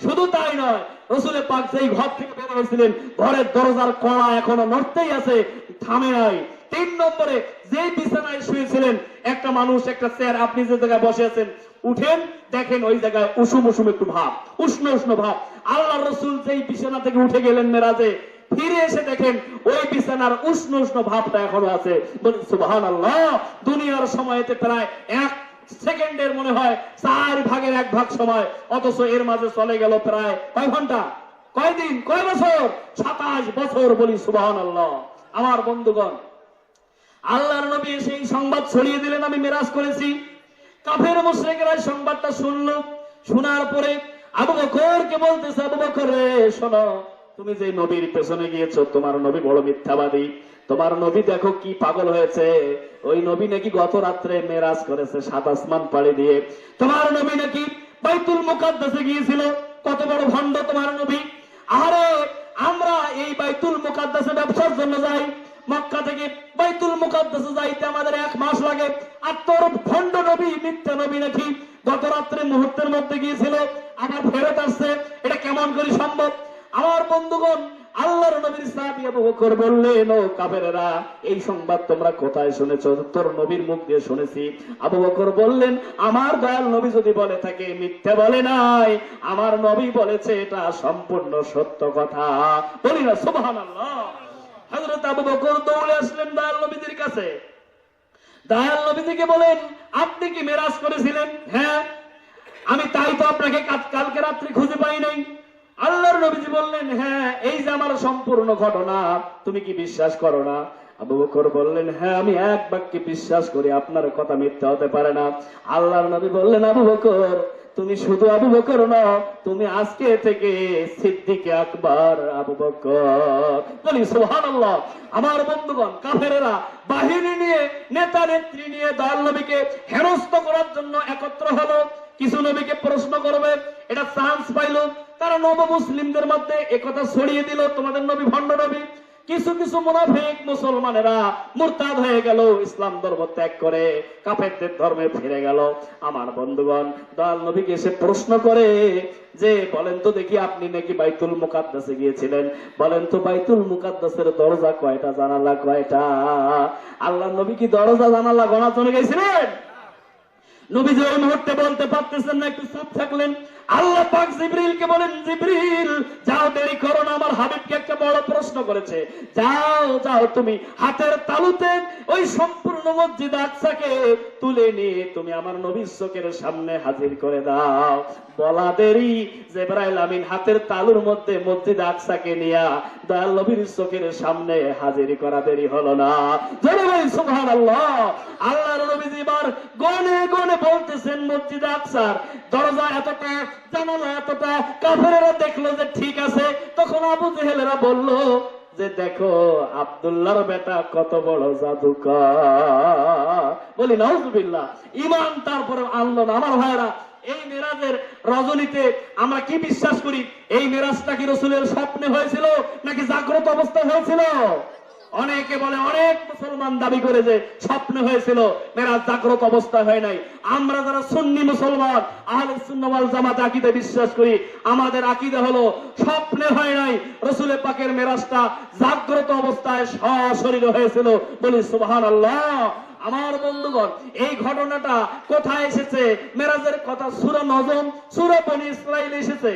শুধু তাই নয়, রাসূল পাক যেই ঘর থেকে বের হয়েছিলেন, ঘরের দরজার কড়া এখনো নড়তেই আছে, থামে নাই। 3 নম্বরে যেই বিছানায় শুয়েছিলেন একটা মানুষ, একটা চেয়ার, আপনি যে জায়গায় বসে আছেন, উঠেন দেখেন ওই জায়গায় উষুম উষুম একটু ভাব, উষ্ণ উষ্ণ ভাব। আল্লাহ রসুল যেই বিছানা থেকে উঠে গেলেন মেরাজে, ফিরে এসে দেখেন ওই বিছানার উষ্ণ উষ্ণ ভাবটা এখনো আছে। বলুন সুবহানাল্লাহ। দুনিয়ার সময়তে প্রায় 1 সেকেন্ডের মনে হয় 4 ভাগের 1 ভাগ সময়, অথচ এর মাঝে চলে গেল প্রায় কয় ঘন্টা, কয় দিন, কয় বছর? 27 বছর। বলি সুবহানাল্লাহ। আমার বন্ধুগণ, আল্লাহর নবী সেই সংবাদ ছড়িয়ে দিলেন, আমি মেরাজ করেছি। কাফের মুশরিকরা সংবাদটা শুনলো, শোনার পরে আবু বকরকে বলতেছে, আবু বকর রে শোনো, তুমি যে নবীর পেছনে গিয়েছো, তোমার নবী বড় মিথ্যাবাদী। তোমার নবী দেখো কি পাগল হয়েছে, ওই নবী নাকি গত রাত্রে মেরাজ করেছে 7 আসমান পাড়ি দিয়ে। তোমার নবী নাকি বাইতুল মুকাদ্দাসে গিয়েছিল। কত বড় ভণ্ড তোমার নবী। আরে আমরা এই বাইতুল মুকাদ্দাসে ব্যবসার জন্য যাই, মক্কা থেকে বাইতুল মুকাদ্দাসে যাইতে আমাদের 1 মাস লাগে। আর তোর ভণ্ড নবী, মিথ্যা নবী নাকি গত রাত্রে মুহূর্তের মধ্যে গিয়েছিল, আবার ফেরত আসছে, এটা কেমন করে সম্ভব? আমার বন্ধুগণ, আল্লাহর নবীর সাহাবী আবু বকর বললেন, ও কাফেরেরা, এই সংবাদ তোমরা কোথায় শুনেছো? তোর নবীর মুখ দিয়ে শুনেছি। আবু বকর বললেন, আমার দয়াল নবী যদি বলে থাকে, মিথ্যা বলে নাই, আমার নবী বলেছে, এটা সম্পূর্ণ সত্য কথা। বলি না সুবহানাল্লাহ। হযরত আবু বকর দৌড়ে আসলেন দয়াল নবীর কাছে। দয়াল নবীকে বলেন, আপনি কি মেরাজ করেছিলেন? হ্যাঁ। আমি তাই তো আপনাকে কালকে রাত্রি খুঁজে পাই নাই। আল্লাহর নবীজি বললেন, হ্যাঁ, এই যে আমার সম্পূর্ণ ঘটনা, তুমি কি বিশ্বাস করো না? আবু বকর বললেন, হ্যাঁ, আমি এক বাক্যে বিশ্বাস করি, আপনার কথা মিথ্যা হতে পারে না। আল্লাহর নবী বললেন, আবু বকর, তুমি শুধু আবু বকর নও, তুমি আজকে থেকে সিদ্দিকে আকবর আবু বকর। বলি সুবহানাল্লাহ। আমার বন্ধুগণ, কাফেরেরা বাহিনী নিয়ে, নেতা নেত্রী নিয়ে দয়াল নবীকে হেনস্থ করার জন্য একত্র হলো। কিছু নবীকে প্রশ্ন করবে, এটা চান্স পাইল। তারা নব মুসলিমদের মধ্যে একথা ছড়িয়ে দিল, তোমাদের নবী ভণ্ড নবী। কিছু কিছু মুনাফিক মুসলমানেরা মুরতাদ হয়ে গেল, ইসলাম ধর্ম ত্যাগ করে কাফেরদের ধর্মে ফিরে গেল। আমার বন্ধুগণ, দয়াল নবীকে এসে প্রশ্ন করে যে, বলেন তো দেখি, আপনি নাকি বাইতুল মুকাদ্দাসে গিয়েছিলেন, বলেন তো বাইতুল মুকাদ্দাসের দরজা কয়টা, জানালা কয়টা? আল্লাহর নবী কি দরজা জানালা গণা চলে গেছিলেন? নবী যে ওই মুহূর্তে বলতে পারতেছেন না, একটু চুপ থাকলেন। আল্লাহ পাক জিবরিলকে বলেন, জিবরিল যাও, দেরি করো না, আমার হাবিবকে একটা বড় প্রশ্ন করেছে। যাও যাও, তুমি হাতের তালুতে ওই সম্পূর্ণ মসজিদ আকসাকে তুলে নিয়ে তুমি আমার নবীর চোখের সামনে হাজির করে দাও। বলা দেরি, জিবরাইল আমিন হাতের তালুর মধ্যে মসজিদ আকসাকে নিয়ে দয়াল নবীর চোখের সামনে হাজির করা দেরি হলো না। জোরে বলি সুবহানাল্লাহ। আল্লাহর নবী এবার গনে গনে বলতেছেন, মসজিদ আকসার দরজা এতটা, জানালা এতটা। কাফেরেরা দেখলো যে ঠিক আছে, তখন আবু জেহেলেরা বলল যে, দেখো আব্দুল্লাহর বেটা কত বড় জাদুকর। বলি নাউজুবিল্লাহ। ঈমান তারপরে আনলো না। আমার ভাইরা, এই মেরাজের রজনীতে আমরা কি বিশ্বাস করি? এই মেরাজটা কি রাসূলের স্বপ্নে হয়েছিল নাকি জাগ্রত অবস্থায় হয়েছিল? অনেকে বলে, অনেক মুসলমান দাবি করে যে স্বপ্নে হয়েছিল, মেরাজ জাগ্রত অবস্থায় হয় নাই। আমরা যারা সুন্নি মুসলমান, আহলুস সুন্নাহ ওয়াল জামাত আকীদা বিশ্বাস করি, আমাদের আকীদা হলো স্বপ্নে হয় নাই, রাসূল পাকের মেরাজটা জাগ্রত অবস্থায় সশরীরে হয়েছিল। বলি সুবহানাল্লাহ। আমার বন্ধুগণ, এই ঘটনাটা কোথায় এসেছে? মেরাজের কথা সূরা নজম, সূরা বনী ইসরাঈল এসেছে।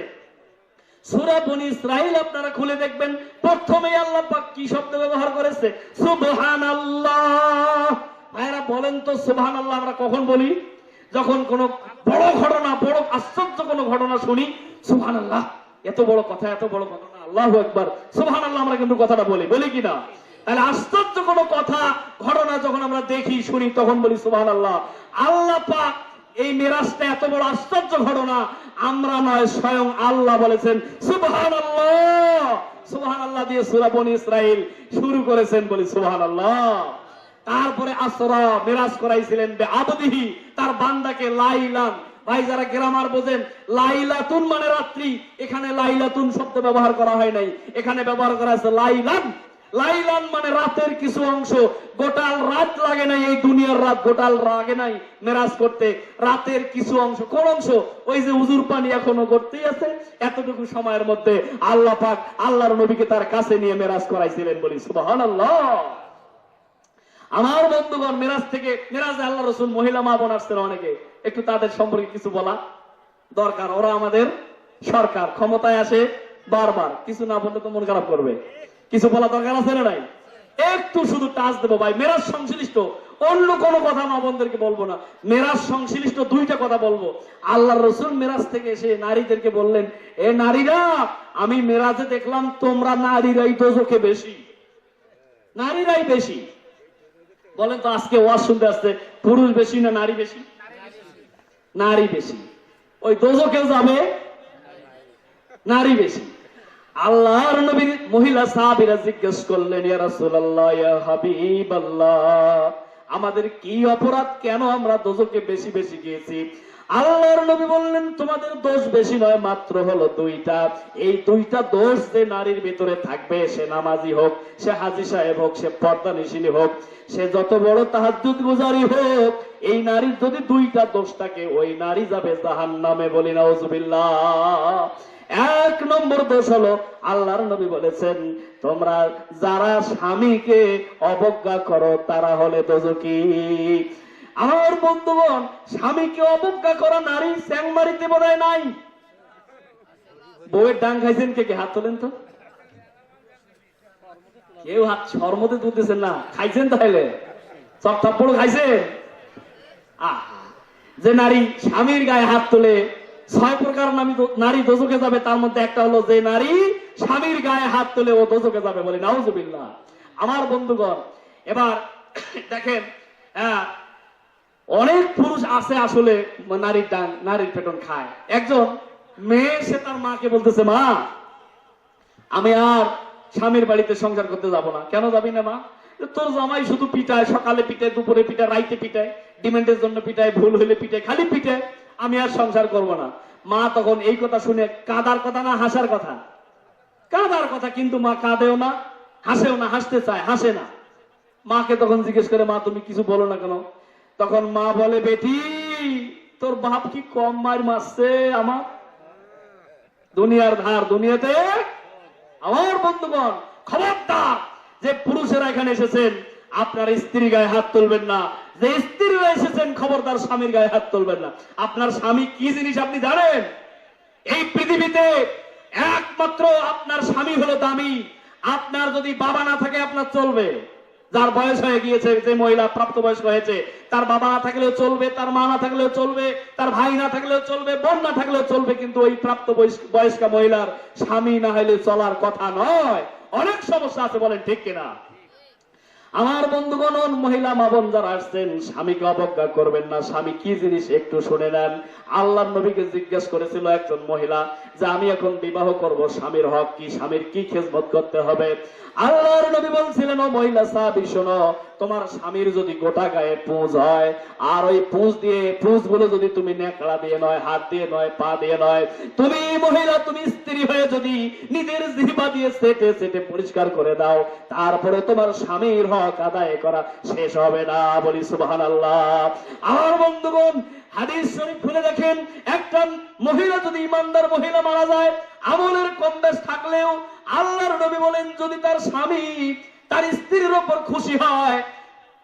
সূরা বনী ইসরাঈল আপনারা খুলে দেখবেন, প্রথমেই আল্লাহ পাক কি শব্দ ব্যবহার করেছে? সুবহানাল্লাহ। ভাইরা বলেন তো, সুবহানাল্লাহ আমরা কখন বলি? যখন কোন বড় ঘটনা, বড় আশ্চর্য কোন ঘটনা শুনি, সুবহানাল্লাহ, এত বড় কথা, এত বড় ঘটনা, আল্লাহু আকবার, সুবহানাল্লাহ আমরা কিন্তু কথাটা বলি কিনা? তাহলে আশ্চর্য কোন কথা, ঘটনা যখন আমরা দেখি, শুনি, তখন বলি সুবহানাল্লাহ। আল্লাহ পাক এই মেরাজটা এত বড় আশ্চর্য ঘটনা, আমরা নয়, স্বয়ং আল্লাহ বলেছেন সুবহানাল্লাহ। সুবহানাল্লাহ দিয়ে সূরা বনী ইসরাঈল শুরু করেছেন। বলি সুবহানাল্লাহ। তারপরে আসরা, মেরাজ করাইছিলেন বেআবদিহি, তার বান্দাকে লাইলান। ভাই যারা গ্রামার বোঝেন, লাইলাতুন মানে রাত্রি, এখানে লাইলাতুন শব্দ ব্যবহার করা হয় নাই, এখানে ব্যবহার করা আছে লাইলান। লাইলান মানে রাতের কিছু অংশ, গোটাল রাত লাগে নাই, এই দুনিয়ার রাত গোটাল লাগে নাই মেরাজ করতে, রাতের কিছু অংশ। কোন অংশ? ওই যে উজুর পানি এখনো করতেই আছে, এতটুকু সময়ের মধ্যে আল্লাহ পাক আল্লাহর নবীকে তার কাছে নিয়ে মেরাজ করাইছিলেন। বলি সুবহানাল্লাহ। আমার বন্ধুগণ, মেরাজে আল্লাহ রাসূল মহিলা মা বোন আসছেন অনেকে, একটু তাদের সম্পর্কে কিছু বলা দরকার। ওরা আমাদের সরকার, ক্ষমতায় আসে বারবার, কিছু না বললে তো মন খারাপ করবে, কিছু বলা দরকার আছে না নাই? একটু শুধু টাচ দেবো ভাই, মেরাজ সংশ্লিষ্ট অন্য কোনো কথা মা বোনদেরকে বলবো না, মেরাজ সংশ্লিষ্ট দুইটা কথা বলবো। আল্লাহ রাসূল মেরাজ থেকে এসে নারীদেরকে বললেন, এ নারীরা, আমি মেরাজে দেখলাম তোমরা নারীরাই দোজখে বেশি, নারীরাই বেশি। বলেন তো, আজকে ওয়াজ শুনতে আসছে, পুরুষ বেশি না নারী বেশি? নারী বেশি। ওই দোজখে যাবে নারী বেশি। আল্লাহর নবীর মহিলা সাহাবীরা জিজ্ঞেস করলেন, ইয়া রাসূলুল্লাহ, ইয়া হাবিবাল্লাহ, আমাদের কি অপরাধ, কেন আমরা দোজখে বেশি বেশি গিয়েছি? আল্লাহর নবী বললেন, তোমাদের দোষ বেশি নয়, মাত্র হলো দুইটা। এই দুইটা দোষ যে নারীর ভিতরে থাকবে, সে নামাজি হোক, সে হাজী সাহেব হোক, সে পর্দানিশিনী হোক, সে যত বড় তাহাজ্জুদ গুজারি হোক, এই নারীর যদি দুইটা দোষ থাকে, ওই নারী যাবে জাহান্নামে। বলি নাউজুবিল্লাহ। এক নম্বর দোষ হলো, আল্লাহর নবী বলেছেন, তোমরা যারা স্বামীকে অবজ্ঞা করো তারা হলে দোজখী। আমার বন্ধুগণ, স্বামীকে অবজ্ঞা করা নারী স্যাংমারিতে বোধহয় নাই। বউয়ের ডাং খাইছেন কে কে? হাত তোলেন তো। কেউ হাত শরমতে তুলতেছেন না, খাইছেন তাহলে? চপ থাপ্পড় খাইছেন? আহা, যে নারী স্বামীর গায়ে হাত তোলে, 6 প্রকার নারী দোজখে যাবে, তার মধ্যে একটা হলো যে নারী স্বামীর গায়ে হাত তোলে ও দোজখে যাবে। বলি নাউজুবিল্লাহ। আমার বন্ধুগণ, এবার দেখেন, অনেক পুরুষ আছে আসলে নারীর ডাং, নারীর পেটন খায়। একজন মেয়ে, সে তার মাকে বলতেছে, মা, আমি আর স্বামীর বাড়িতে সংসার করতে যাব না। কেন যাবি না মা? তোর জামাই শুধু পিটায়, সকালে পিটায়, দুপুরে পিটায়, রাইতে পিটায়, ডিমেন্টের জন্য পিটায়, ভুল হইলে পিটায়, খালি পিটায়, আমি আর সংসার করব না। মা তখন এই কথা শুনে, কাদার কথা না হাসার কথা? কাদার কথা, কিন্তু মা কাঁদেও না, হাসেও না, হাসতে চায়, হাসে না। মাকে তখন জিজ্ঞেস করে, মা তুমি কিছু বলো না কেন? তখন মা বলে, বেটি, তোর বাপ কি কম মার মারছে আমার? দুনিয়ার ধার দুনিয়াতে। আমার বন্ধুগণ, খবরদার, যে পুরুষেরা এখানে এসেছেন, আপনার স্ত্রী গায়ে হাত তুলবেন না। যে স্ত্রীরা এসেছেন, খবরদার স্বামীর গায়ে হাত তুলবেন না। আপনার স্বামী কি জিনিস আপনি জানেন? এই পৃথিবীতে একমাত্র আপনার স্বামী হলো দামি। আপনার যদি বাবা না থাকে আপনার চলবে। যার বয়স হয়ে গিয়েছে, যে মহিলা প্রাপ্তবয়স্ক হয়েছে, তার বাবা না থাকলেও চলবে, তার মা না থাকলেও চলবে, তার ভাই না থাকলেও চলবে, বোন না থাকলেও চলবে, কিন্তু ওই প্রাপ্তবয়স্কা মহিলার স্বামী না হলে চলার কথা নয়। অনেক সমস্যা আছে, বলেন ঠিক কিনা? আমার বন্ধুগণ, মহিলা মা বোন যারা আসছেন, স্বামীকে অবজ্ঞা করবেন না। স্বামী কি জিনিস একটু শুনে নেন। আল্লাহর নবীকে জিজ্ঞেস করেছিল একজন মহিলা যে আমি এখন বিবাহ করব, স্বামীর হক কি, স্বামীর কি খেজমত করতে হবে? আল্লাহর নবী বলছিলেন, ও মহিলা সাহাবী শোনো, তোমার স্বামীর যদি গোটা গায়ে পুঁজ হয়, আর ওই পুঁজ গুলো যদি তুমি নেকড়া দিয়ে নয়, হাত দিয়ে নয়, পা দিয়ে নয়, তুমি মহিলা, তুমি স্ত্রী হয়ে যদি নিজের জিহ্বা দিয়ে সেটে সেটে পরিষ্কার করে দাও, তারপরে তোমার স্বামীর হক আদায় করা শেষ হবে না। বলি সুবহানাল্লাহ। আমার বন্ধুগণ, হাদিস শরীফ খুলে দেখেন, একটা মহিলা যদি ইমানদার মহিলা মারা যায়, আমলের কম বেশ থাকলেও আল্লাহর নবী বলেন, যদি তার স্বামী তার স্ত্রীর উপর খুশি হয়,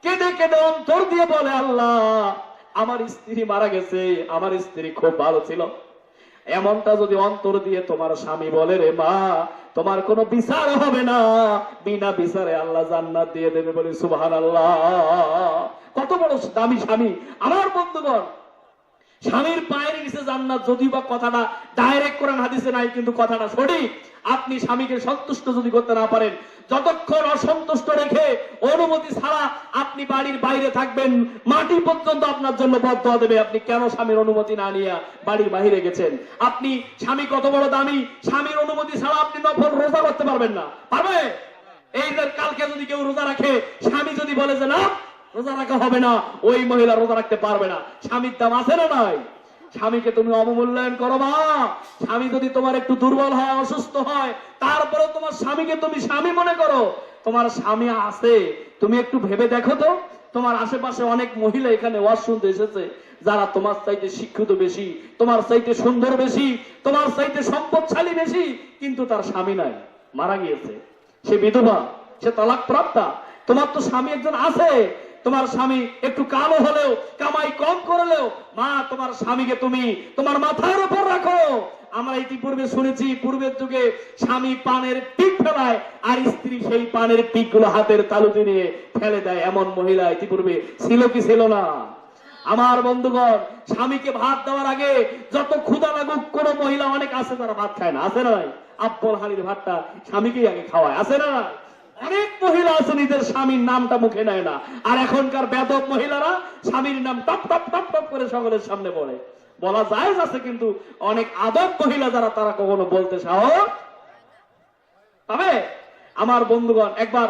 কেঁদে কেঁদে অন্তর দিয়ে বলে, আল্লাহ আমার স্ত্রী মারা গেছে, আমার স্ত্রী খুব ভালো ছিল, এমনটা যদি অন্তর দিয়ে তোমার স্বামী বলে, রে মা, তোমার কোনো বিচার হবে না, বিনা বিচারে আল্লাহ জান্নাত দিয়ে দেবে। বলি সুবহানাল্লাহ। কত বড় দামি স্বামী। আমার বন্ধুগণ, স্বামীর পায়ের নিচে জান্নাত, যদি বা কথাটা ডাইরেক্ট কোরআন হাদিসে নাই, কিন্তু কথাটা সঠিক। আপনি স্বামীকে সন্তুষ্ট যদি করতে না পারেন, যতক্ষণ অসন্তুষ্ট রেখে অনুমতি ছাড়া আপনি বাড়ির বাইরে থাকবেন, মাটি পর্যন্ত আপনার জন্য বদদোয়া দেবে। আপনি কেন স্বামীর অনুমতি না নিয়ে বাড়ির বাইরে গেছেন? আপনি, স্বামী কত বড় দামি, স্বামীর অনুমতি ছাড়া আপনি নফল রোজা করতে পারবেন না। পারবে? এই যে কালকে যদি কেউ রোজা রাখে, স্বামী যদি বলে যে না রোজা রাখা হবে না, ওই মহিলা রোজা রাখতে পারবে না। স্বামীর দাম আছে না নাই? স্বামীকে তুমি অবমূল্যায়ন করো মা। স্বামী যদি তোমার একটু দুর্বল হয়, অসুস্থ হয়, তারপরে তোমার স্বামীকে তুমি স্বামী মনে করো। তোমার স্বামী আছে, তুমি একটু ভেবে দেখো তো, তোমার আশেপাশে অনেক মহিলা এখানে ওয়াজ শুনতে এসেছে, যারা তোমার চাইতে শিক্ষিত বেশি, তোমার চাইতে সুন্দর বেশি, তোমার চাইতে সম্পদশালী বেশি, কিন্তু তার স্বামী নাই, মারা গিয়েছে, সে বিধবা, সে তালাক প্রাপ্তা। তোমার তো স্বামী একজন আছে। তোমার স্বামী একটু কালো হলেও, কামাই কম করলেও, মা তোমার স্বামীকে তুমি তোমার মাথার উপর রাখো। আমরা ইতিপূর্বে শুনেছি, পূর্বের যুগে স্বামী পানের পিক ফেলায় আর স্ত্রী সেই পানের পিক গুলো হাতের তালুতে নিয়ে ফেলে দেয়। এমন মহিলা ইতিপূর্বে ছিল কি ছিল না? আমার বন্ধুগণ, স্বামীকে ভাত দেওয়ার আগে যত ক্ষুধা লাগুক, কোন মহিলা অনেক আছে তারা ভাত খায় না, আছে না? আব্বল হাড়ির ভাতটা স্বামীকেই আগে খাওয়ায়, আছে না? অনেক মহিলা আছে নিজের স্বামীর নামটা মুখে নেয় না। আর এখনকার বেদব মহিলারা স্বামীর নাম টপ টপ টপ টপ করে সকলের সামনে বলে। বলা যায় আছে, কিন্তু অনেক আদব মহিলা যারা, তারা কখনো বলতে সাহস পাবে? আমার বন্ধুগণ, একবার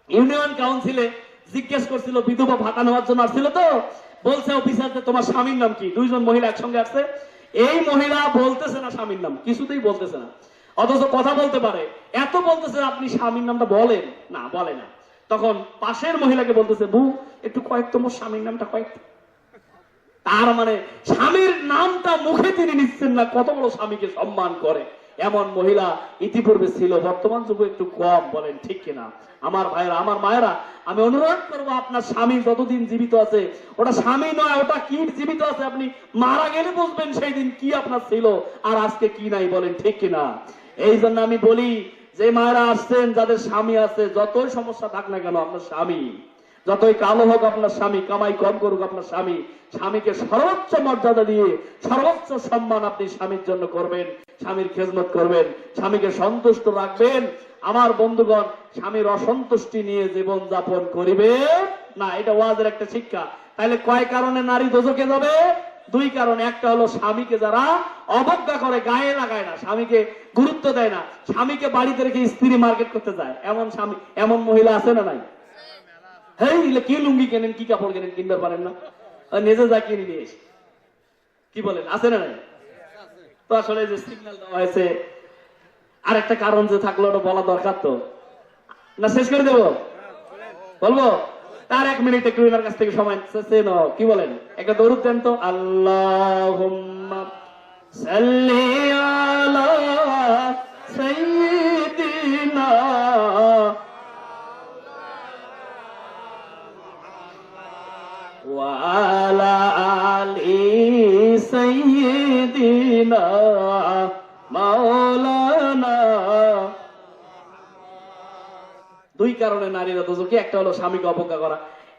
ইউনিয়ন কাউন্সিলে জিজ্ঞেস করছিল, বিধবা ভাতা নেওয়ার জন্য আসছিল, তো বলছে অফিসারদের তোমার স্বামীর নাম কি? দুইজন মহিলা একসঙ্গে আসছে। এই মহিলা বলতেছে না স্বামীর নাম, কিছুতেই বলতেছে না, অথচ কথা বলতে পারে। এত বলতেছে, আপনি স্বামীর নামটা বলেন না, বলে না। তখন পাশের মহিলাকে বলতেছে, বউ একটু কয়েক, তোমার স্বামীর নামটা কয়েক। তার মানে স্বামীর নামটা মুখে তিনি নিচ্ছেন না, কত বড় স্বামীকে সম্মান করে। এমন মহিলা ইতিপূর্বে ছিল, বর্তমান যুগে একটু কম। বলেন ঠিক কিনা? আমার ভাইরা, আমার মায়েরা, আমি অনুরোধ করবো, আপনার স্বামী যতদিন জীবিত আছে, ওটা স্বামী নয়, ওটা কি জীবিত আছে, আপনি মারা গেলে বুঝবেন সেই দিন কি আপনার ছিল আর আজকে কি নাই। বলেন ঠিক কিনা? এই জন্য আমি বলি, যে মায়েরা আসছেন, যাদের স্বামী আছে, যতই সমস্যা থাক না কেন, আপনার স্বামী যতই কালো হোক, আপনার স্বামী কামাই কম করুক, আপনার স্বামী, স্বামীকে সর্বোচ্চ মর্যাদা দিয়ে সর্বোচ্চ সম্মান আপনি স্বামীর জন্য করবেন, স্বামীর খেজমত করবেন, স্বামীকে সন্তুষ্ট রাখবেন। আমার বন্ধুগণ, স্বামীর অসন্তুষ্টি নিয়ে জীবন যাপন করিবে না, এটা ওয়াজের একটা শিক্ষা। তাহলে কয় কারণে নারী দোজখে যাবে? দুই কারণ। একটা হলো স্বামীকে যারা অবজ্ঞা করে, গায়ে লাগায় না, স্বামীকে গুরুত্ব দেয় না, স্বামীকে বাড়িতে রেখে স্ত্রী মার্কেট করতে যায়, এমন স্বামী, এমন মহিলা আছে না নাই? হ্যাঁ, কি লুঙ্গি কেনেন, কি কাপড় কেনেন, কিনতে পারেন না, নিজে যা কিনে নিয়ে এসে, কি বলেন, আছে না নাই? তো আসলে যে সিগন্যাল দেওয়া হয়েছে, আর একটা কারণ যে থাকলো, ওটা বলা দরকার। তো না শেষ করে দেবো? বলবো? তার 1 মিনিট একটু এনার কাছ থেকে সময় কি বলেন? একটা দরুদ দেন তো। আল্লাহুম্মা সাল্লি আলা সাইয়্যিদিনা ওয়া আলা আলি সাইয়্যিদিনা মাওলানা। দুই কারণে নারীরা দোজখে। একটা হলো স্বামীকে অবজ্ঞা করা।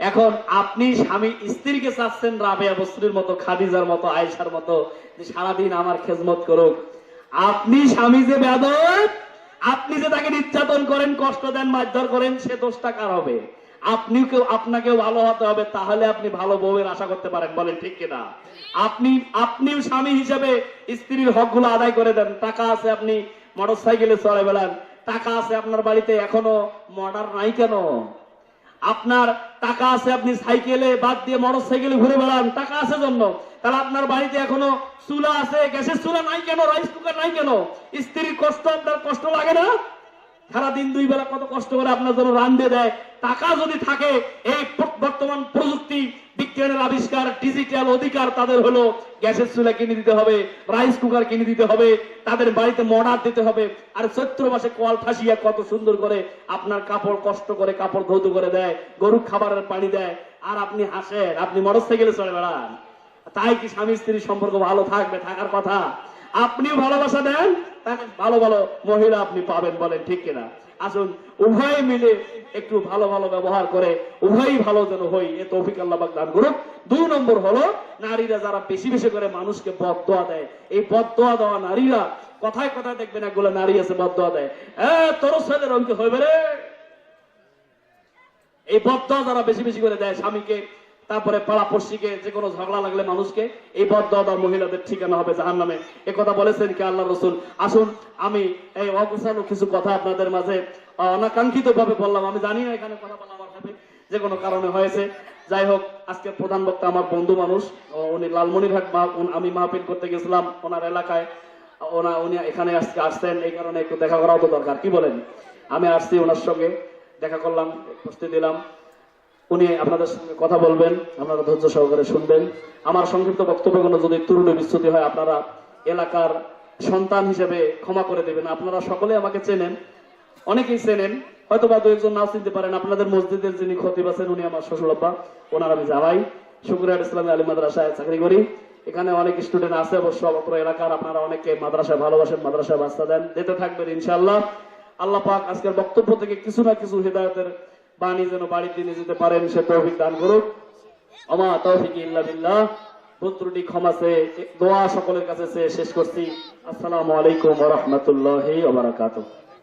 এখন আপনি স্বামী স্ত্রীকে চাচ্ছেন রাবেয়া বসরির মতো, খাদিজার মতো, আয়েশার মতো, যে সারাদিন আমার খেজমত করুক। আপনি স্বামী যে বেয়াদব, আপনি যে তাকে নির্যাতন করেন, কষ্ট দেন, মারধর করেন, সে দোষটা কার হবে? আপনাকেও ভালো হতে হবে, তাহলে আপনি ভালো বউয়ের আশা করতে পারেন। বলেন ঠিক কিনা? আপনিও স্বামী হিসেবে স্ত্রীর হকগুলো আদায় করে দেন। টাকা আছে, আপনি মোটর সাইকেলে চড়ে বেড়ান, টাকা আছে আপনার বাড়িতে, এখনো মডার নাই কেন? আপনার টাকা আছে, আপনি সাইকেলে বাদ দিয়ে মোটর সাইকেলে ঘুরে বেড়ান, টাকা আছে জন্য। তাহলে আপনার বাড়িতে এখনো চুলা আছে, গ্যাসের চুলা নাই কেন? রাইস কুকার নাই কেন? স্ত্রীর কষ্ট আপনার কষ্ট লাগে না? সারাদিন 2 বেলা কত কষ্ট করে আপনার জন্য রান্ধে দেয়। টাকা যদি থাকে, এই বর্তমান প্রযুক্তি বিজ্ঞানের আবিষ্কার, ডিজিটাল অধিকার তাদের হলো, গ্যাসের চুলা কিনে দিতে হবে, রাইস কুকার কিনে দিতে হবে, তাদের বাড়িতে মডার দিতে হবে। আর চৈত্র মাসে কল ঠাসিয়া কত সুন্দর করে আপনার কাপড় কষ্ট করে কাপড় ধৌত করে দেয়, গরু খাবারের পানি দেয়, আর আপনি হাসেন, আপনি মোটর সাইকেলে চড়ে বেড়ান। তাই কি স্বামী স্ত্রীর সম্পর্ক ভালো থাকবে? থাকার কথা। আপনিও ভালোবাসা দেন, তাকে ভালো ভালো মহিলা আপনি পাবেন। বলেন ঠিক কিনা? আসুন উভয় মিলে একটু ভালো ভালো ব্যবহার করে উভয়ই ভালো যেন হই, এ তৌফিক আল্লাহ পাক দান করুন। 2 নম্বর হলো, নারীরা যারা বেশি বেশি করে মানুষকে বদদোয়া দেয়, এই বদদোয়া দেওয়া নারীরা, কথায় কথায় দেখবেন একগুলো নারী আছে বদদোয়া দেয়, তোর ছেলের অঙ্কে হইবে রে। এই বদদোয়া যারা বেশি বেশি করে দেয় স্বামীকে, তারপরে পাড়াপড়শিকে, যে কোনো ঝগড়া লাগলে মানুষকে, এই বদদোয়া মহিলাদের ঠিকানা হবে জাহান্নামে। এ কথা বলেছেন কি আল্লাহ রসুল? আসুন আমি এই অগুছালো কিছু কথা আপনাদের মাঝে অনাকাঙ্ক্ষিত ভাবে বললাম। আমি জানি না এখানে কথা বলা আমার সাথে যে কোনো কারণে হয়েছে। যাই হোক, আজকের প্রধান বক্তা আমার বন্ধু মানুষ, উনি লালমনিরহাট, আমি মাহফিল করতে গেছিলাম ওনার এলাকায়, উনি এখানে আজকে আসছেন, এই কারণে একটু দেখা করাও তো দরকার। কি বলেন? আমি আসছি, ওনার সঙ্গে দেখা করলাম, উপস্থিত দিলাম। উনি আপনাদের সঙ্গে কথা বলবেন, আপনারা ধৈর্য সহকারে শুনবেন। আমার সংক্ষিপ্ত বক্তব্যগুলো যদি ত্রুটি বিচ্যুতি হয়, আপনারা এলাকার সন্তান হিসেবে ক্ষমা করে দেবেন। আপনারা সকলে আমাকে চেনেন, অনেকেই চেনেন, হয়তো বা 2-1 নাও চিনতে পারেন। আপনাদের মসজিদের যিনি খতিব আছেন, উনি আমার শ্বশুর আব্বা, ওনার আমি জামাই, শুকরিয়া ইসলামী আলী মাদ্রাসায় চাকরি করি। এখানে অনেক স্টুডেন্ট আছে অবশ্য, অত্র এলাকার আপনারা অনেকে মাদ্রাসায় ভালোবাসেন, মাদ্রাসায় বাস্তা দেন, দিতে থাকবেন ইনশাআল্লাহ। আল্লাহ পাক আজকের বক্তব্য থেকে কিছু না কিছু হিদায়াতের বাণী যেন বাড়িতে নিয়ে যেতে পারেন, সে তৌফিক দান করুক। আমা তৌফিক ইল্লা বিল্লাহ। ভুল ত্রুটি ক্ষমা চেয়ে দোয়া সকলের কাছে চেয়ে শেষ করছি। আসসালামু আলাইকুম ওয়া রাহমাতুল্লাহি ওয়া বারাকাতুহু।